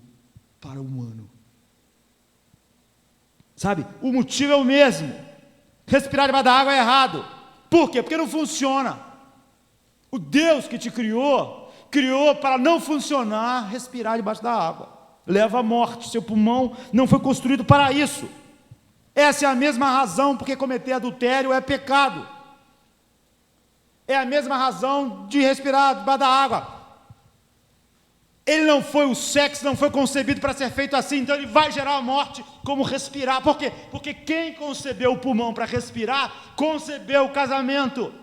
para o humano. Sabe? O motivo é o mesmo. Respirar debaixo da água é errado. Por quê? Porque não funciona. O Deus que te criou para não funcionar, respirar debaixo da água. Leva à morte, seu pulmão não foi construído para isso. Essa é a mesma razão porque cometer adultério é pecado. É a mesma razão de respirar debaixo da água. O sexo não foi concebido para ser feito assim, então ele vai gerar a morte como respirar. Por quê? Porque quem concebeu o pulmão para respirar, concebeu o casamento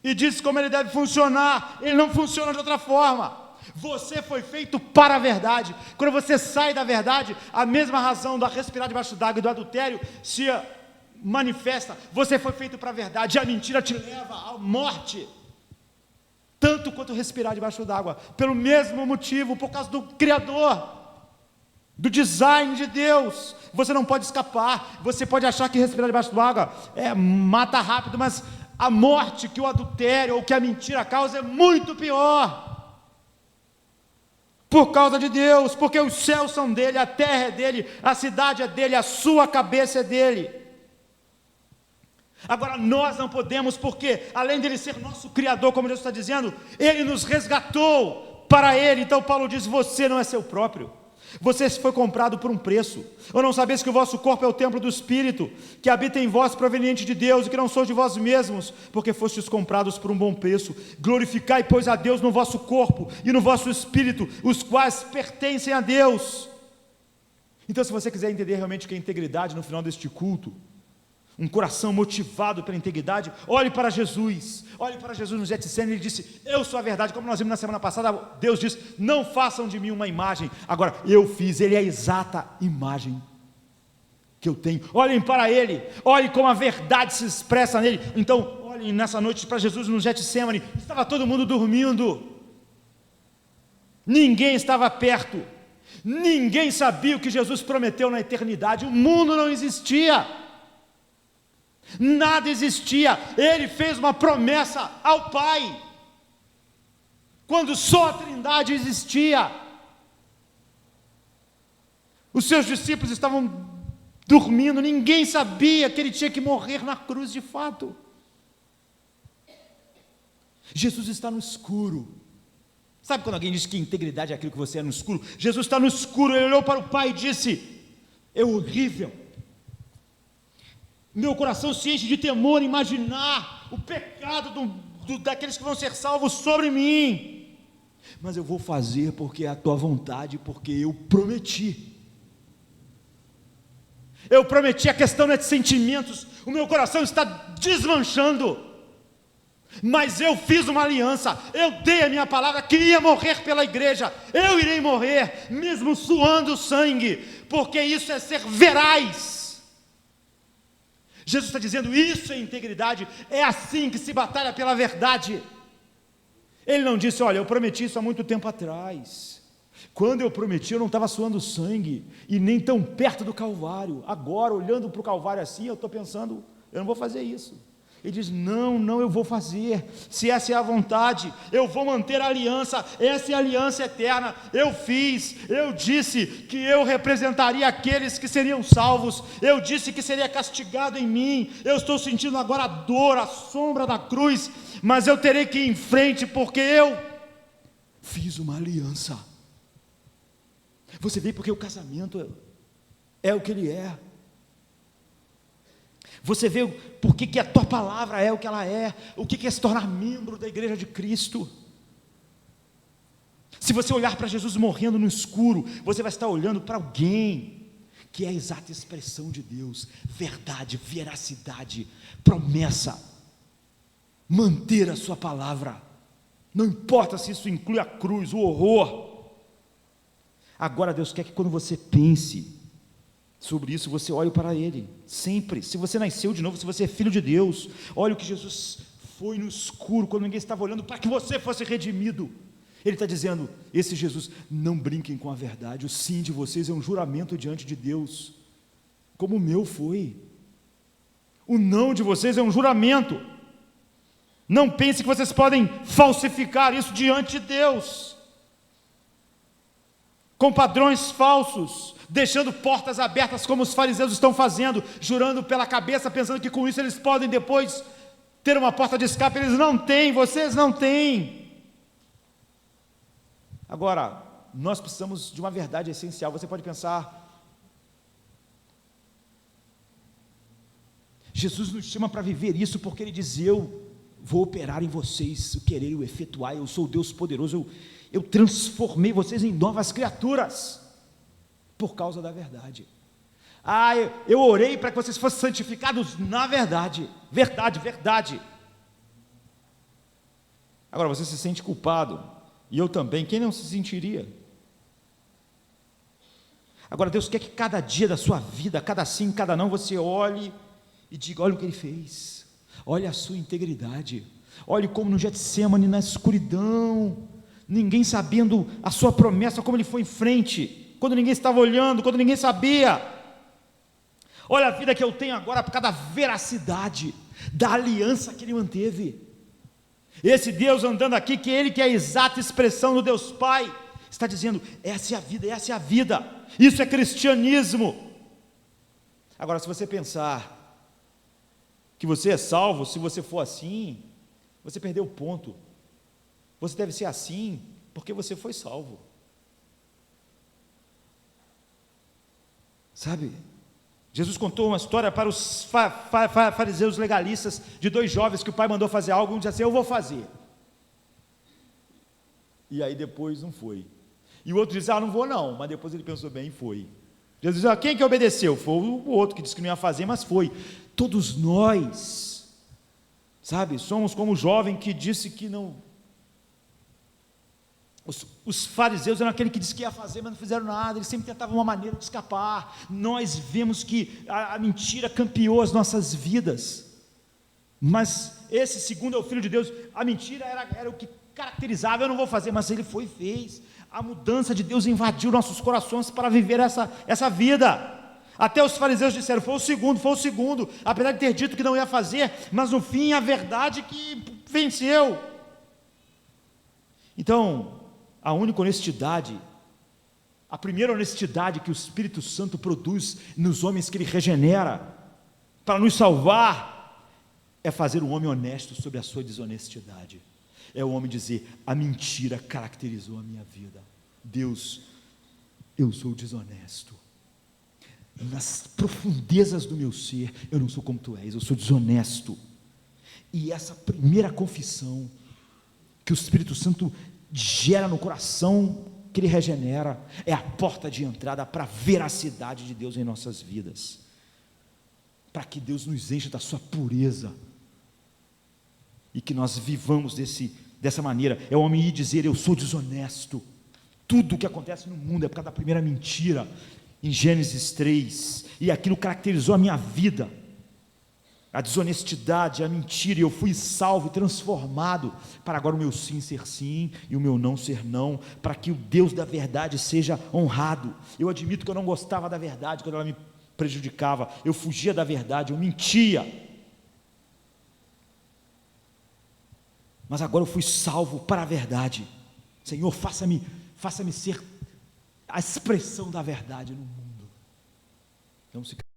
e disse como ele deve funcionar. Ele não funciona de outra forma. Você foi feito para a verdade. Quando você sai da verdade, a mesma razão da respirar debaixo d'água e do adultério se manifesta. Você foi feito para a verdade e a mentira te leva à morte. Tanto quanto respirar debaixo d'água, pelo mesmo motivo, por causa do Criador, do design de Deus, você não pode escapar. Você pode achar que respirar debaixo d'água mata rápido, mas a morte que o adultério ou que a mentira causa é muito pior, por causa de Deus, porque os céus são dele, a terra é dele, a cidade é dele, a sua cabeça é dele. Agora nós não podemos, porque além dele ser nosso Criador, como Deus está dizendo, ele nos resgatou para ele. Então Paulo diz, você não é seu próprio, você foi comprado por um preço. Ou não sabeis que o vosso corpo é o templo do Espírito, que habita em vós, proveniente de Deus, e que não sois de vós mesmos, porque fostes comprados por um bom preço. Glorificai, pois, a Deus no vosso corpo e no vosso espírito, os quais pertencem a Deus. Então, se você quiser entender realmente o que é integridade no final deste culto, um coração motivado pela integridade, olhe para Jesus no Getsemane. Ele disse, eu sou a verdade, como nós vimos na semana passada. Deus diz, não façam de mim uma imagem, agora eu fiz, ele é a exata imagem que eu tenho. Olhem para ele, olhem como a verdade se expressa nele. Então olhem nessa noite para Jesus no Getsemane. Estava todo mundo dormindo, ninguém estava perto, ninguém sabia o que Jesus prometeu na eternidade. O mundo não existia, nada existia. Ele fez uma promessa ao Pai, quando só a Trindade existia. Os seus discípulos estavam dormindo, ninguém sabia que ele tinha que morrer na cruz de fato. Jesus está no escuro. Sabe quando alguém diz que integridade é aquilo que você é no escuro? Jesus está no escuro, ele olhou para o Pai e disse, é horrível, meu coração se enche de temor, imaginar o pecado daqueles que vão ser salvos sobre mim, mas eu vou fazer porque é a tua vontade, porque eu prometi. Eu prometi, a questão não é de sentimentos, o meu coração está desmanchando, mas eu fiz uma aliança, eu dei a minha palavra que ia morrer pela igreja, eu irei morrer, mesmo suando sangue, porque isso é ser veraz. Jesus está dizendo, isso é integridade, é assim que se batalha pela verdade. Ele não disse, olha, eu prometi isso há muito tempo atrás, quando eu prometi eu não estava suando sangue, e nem tão perto do Calvário, agora olhando para o Calvário assim, eu estou pensando, eu não vou fazer isso. Ele diz, não, eu vou fazer, se essa é a vontade, eu vou manter a aliança, essa é a aliança eterna, eu fiz, eu disse que eu representaria aqueles que seriam salvos, eu disse que seria castigado em mim, eu estou sentindo agora a dor, a sombra da cruz, mas eu terei que ir em frente, porque eu fiz uma aliança. Você vê porque o casamento é o que ele é. Você vê por que a tua palavra é o que ela é, o que é se tornar membro da igreja de Cristo. Se você olhar para Jesus morrendo no escuro, você vai estar olhando para alguém que é a exata expressão de Deus, verdade, veracidade, promessa, manter a sua palavra, não importa se isso inclui a cruz, o horror. Agora Deus quer que quando você pense sobre isso, você olha para Ele, sempre. Se você nasceu de novo, se você é filho de Deus, olha o que Jesus foi no escuro, quando ninguém estava olhando, para que você fosse redimido. Ele está dizendo, esse Jesus, não brinquem com a verdade, o sim de vocês é um juramento diante de Deus, como o meu foi. O não de vocês é um juramento. Não pense que vocês podem falsificar isso diante de Deus, com padrões falsos, deixando portas abertas como os fariseus estão fazendo, jurando pela cabeça, pensando que com isso eles podem depois ter uma porta de escape. Eles não têm, vocês não têm. Agora, nós precisamos de uma verdade essencial. Você pode pensar, Jesus nos chama para viver isso, porque Ele diz, eu vou operar em vocês o querer e o efetuar, eu sou o Deus poderoso, eu transformei vocês em novas criaturas, por causa da verdade. Eu orei para que vocês fossem santificados na verdade, verdade. Agora você se sente culpado, e eu também, quem não se sentiria? Agora Deus quer que cada dia da sua vida, cada sim, cada não, você olhe e diga, olha o que Ele fez, olha a sua integridade, olhe como no Getsemane, na escuridão, ninguém sabendo a sua promessa, como Ele foi em frente, quando ninguém estava olhando, quando ninguém sabia. Olha a vida que eu tenho agora por causa da veracidade da aliança que Ele manteve. Esse Deus andando aqui, que Ele que é a exata expressão do Deus Pai, está dizendo, essa é a vida, essa é a vida, isso é cristianismo. Agora, se você pensar que você é salvo, se você for assim, você perdeu o ponto. Você deve ser assim, porque você foi salvo. Sabe, Jesus contou uma história para os fariseus legalistas, de dois jovens que o pai mandou fazer algo, um disse assim, eu vou fazer, e aí depois não foi, e o outro disse, não vou não, mas depois ele pensou bem e foi. Jesus disse, quem que obedeceu? Foi o outro que disse que não ia fazer, mas foi. Todos nós, sabe, somos como o jovem que disse que não. Os fariseus eram aquele que disse que ia fazer, mas não fizeram nada, eles sempre tentavam uma maneira de escapar. Nós vemos que a mentira campeou as nossas vidas, mas esse, segundo é o Filho de Deus, a mentira era o que caracterizava, eu não vou fazer, mas ele foi e fez. A mudança de Deus invadiu nossos corações para viver essa vida. Até os fariseus disseram, foi o segundo, apesar de ter dito que não ia fazer, mas no fim a verdade que venceu. Então, a única honestidade, a primeira honestidade que o Espírito Santo produz nos homens que Ele regenera, para nos salvar, é fazer um homem honesto sobre a sua desonestidade. É o homem dizer, a mentira caracterizou a minha vida. Deus, eu sou desonesto. Nas profundezas do meu ser, eu não sou como Tu és, eu sou desonesto. E essa primeira confissão, que o Espírito Santo gera no coração, que Ele regenera, é a porta de entrada para a veracidade de Deus em nossas vidas. para que Deus nos encha da sua pureza, e que nós vivamos dessa maneira. É o homem ir dizer: eu sou desonesto, tudo o que acontece no mundo é por causa da primeira mentira, em Gênesis 3, e aquilo caracterizou a minha vida, a desonestidade, a mentira, e eu fui salvo e transformado, para agora o meu sim ser sim, e o meu não ser não, para que o Deus da verdade seja honrado. Eu admito que eu não gostava da verdade, quando ela me prejudicava, eu fugia da verdade, eu mentia, mas agora eu fui salvo para a verdade. Senhor, faça-me ser a expressão da verdade no mundo. Vamos ficar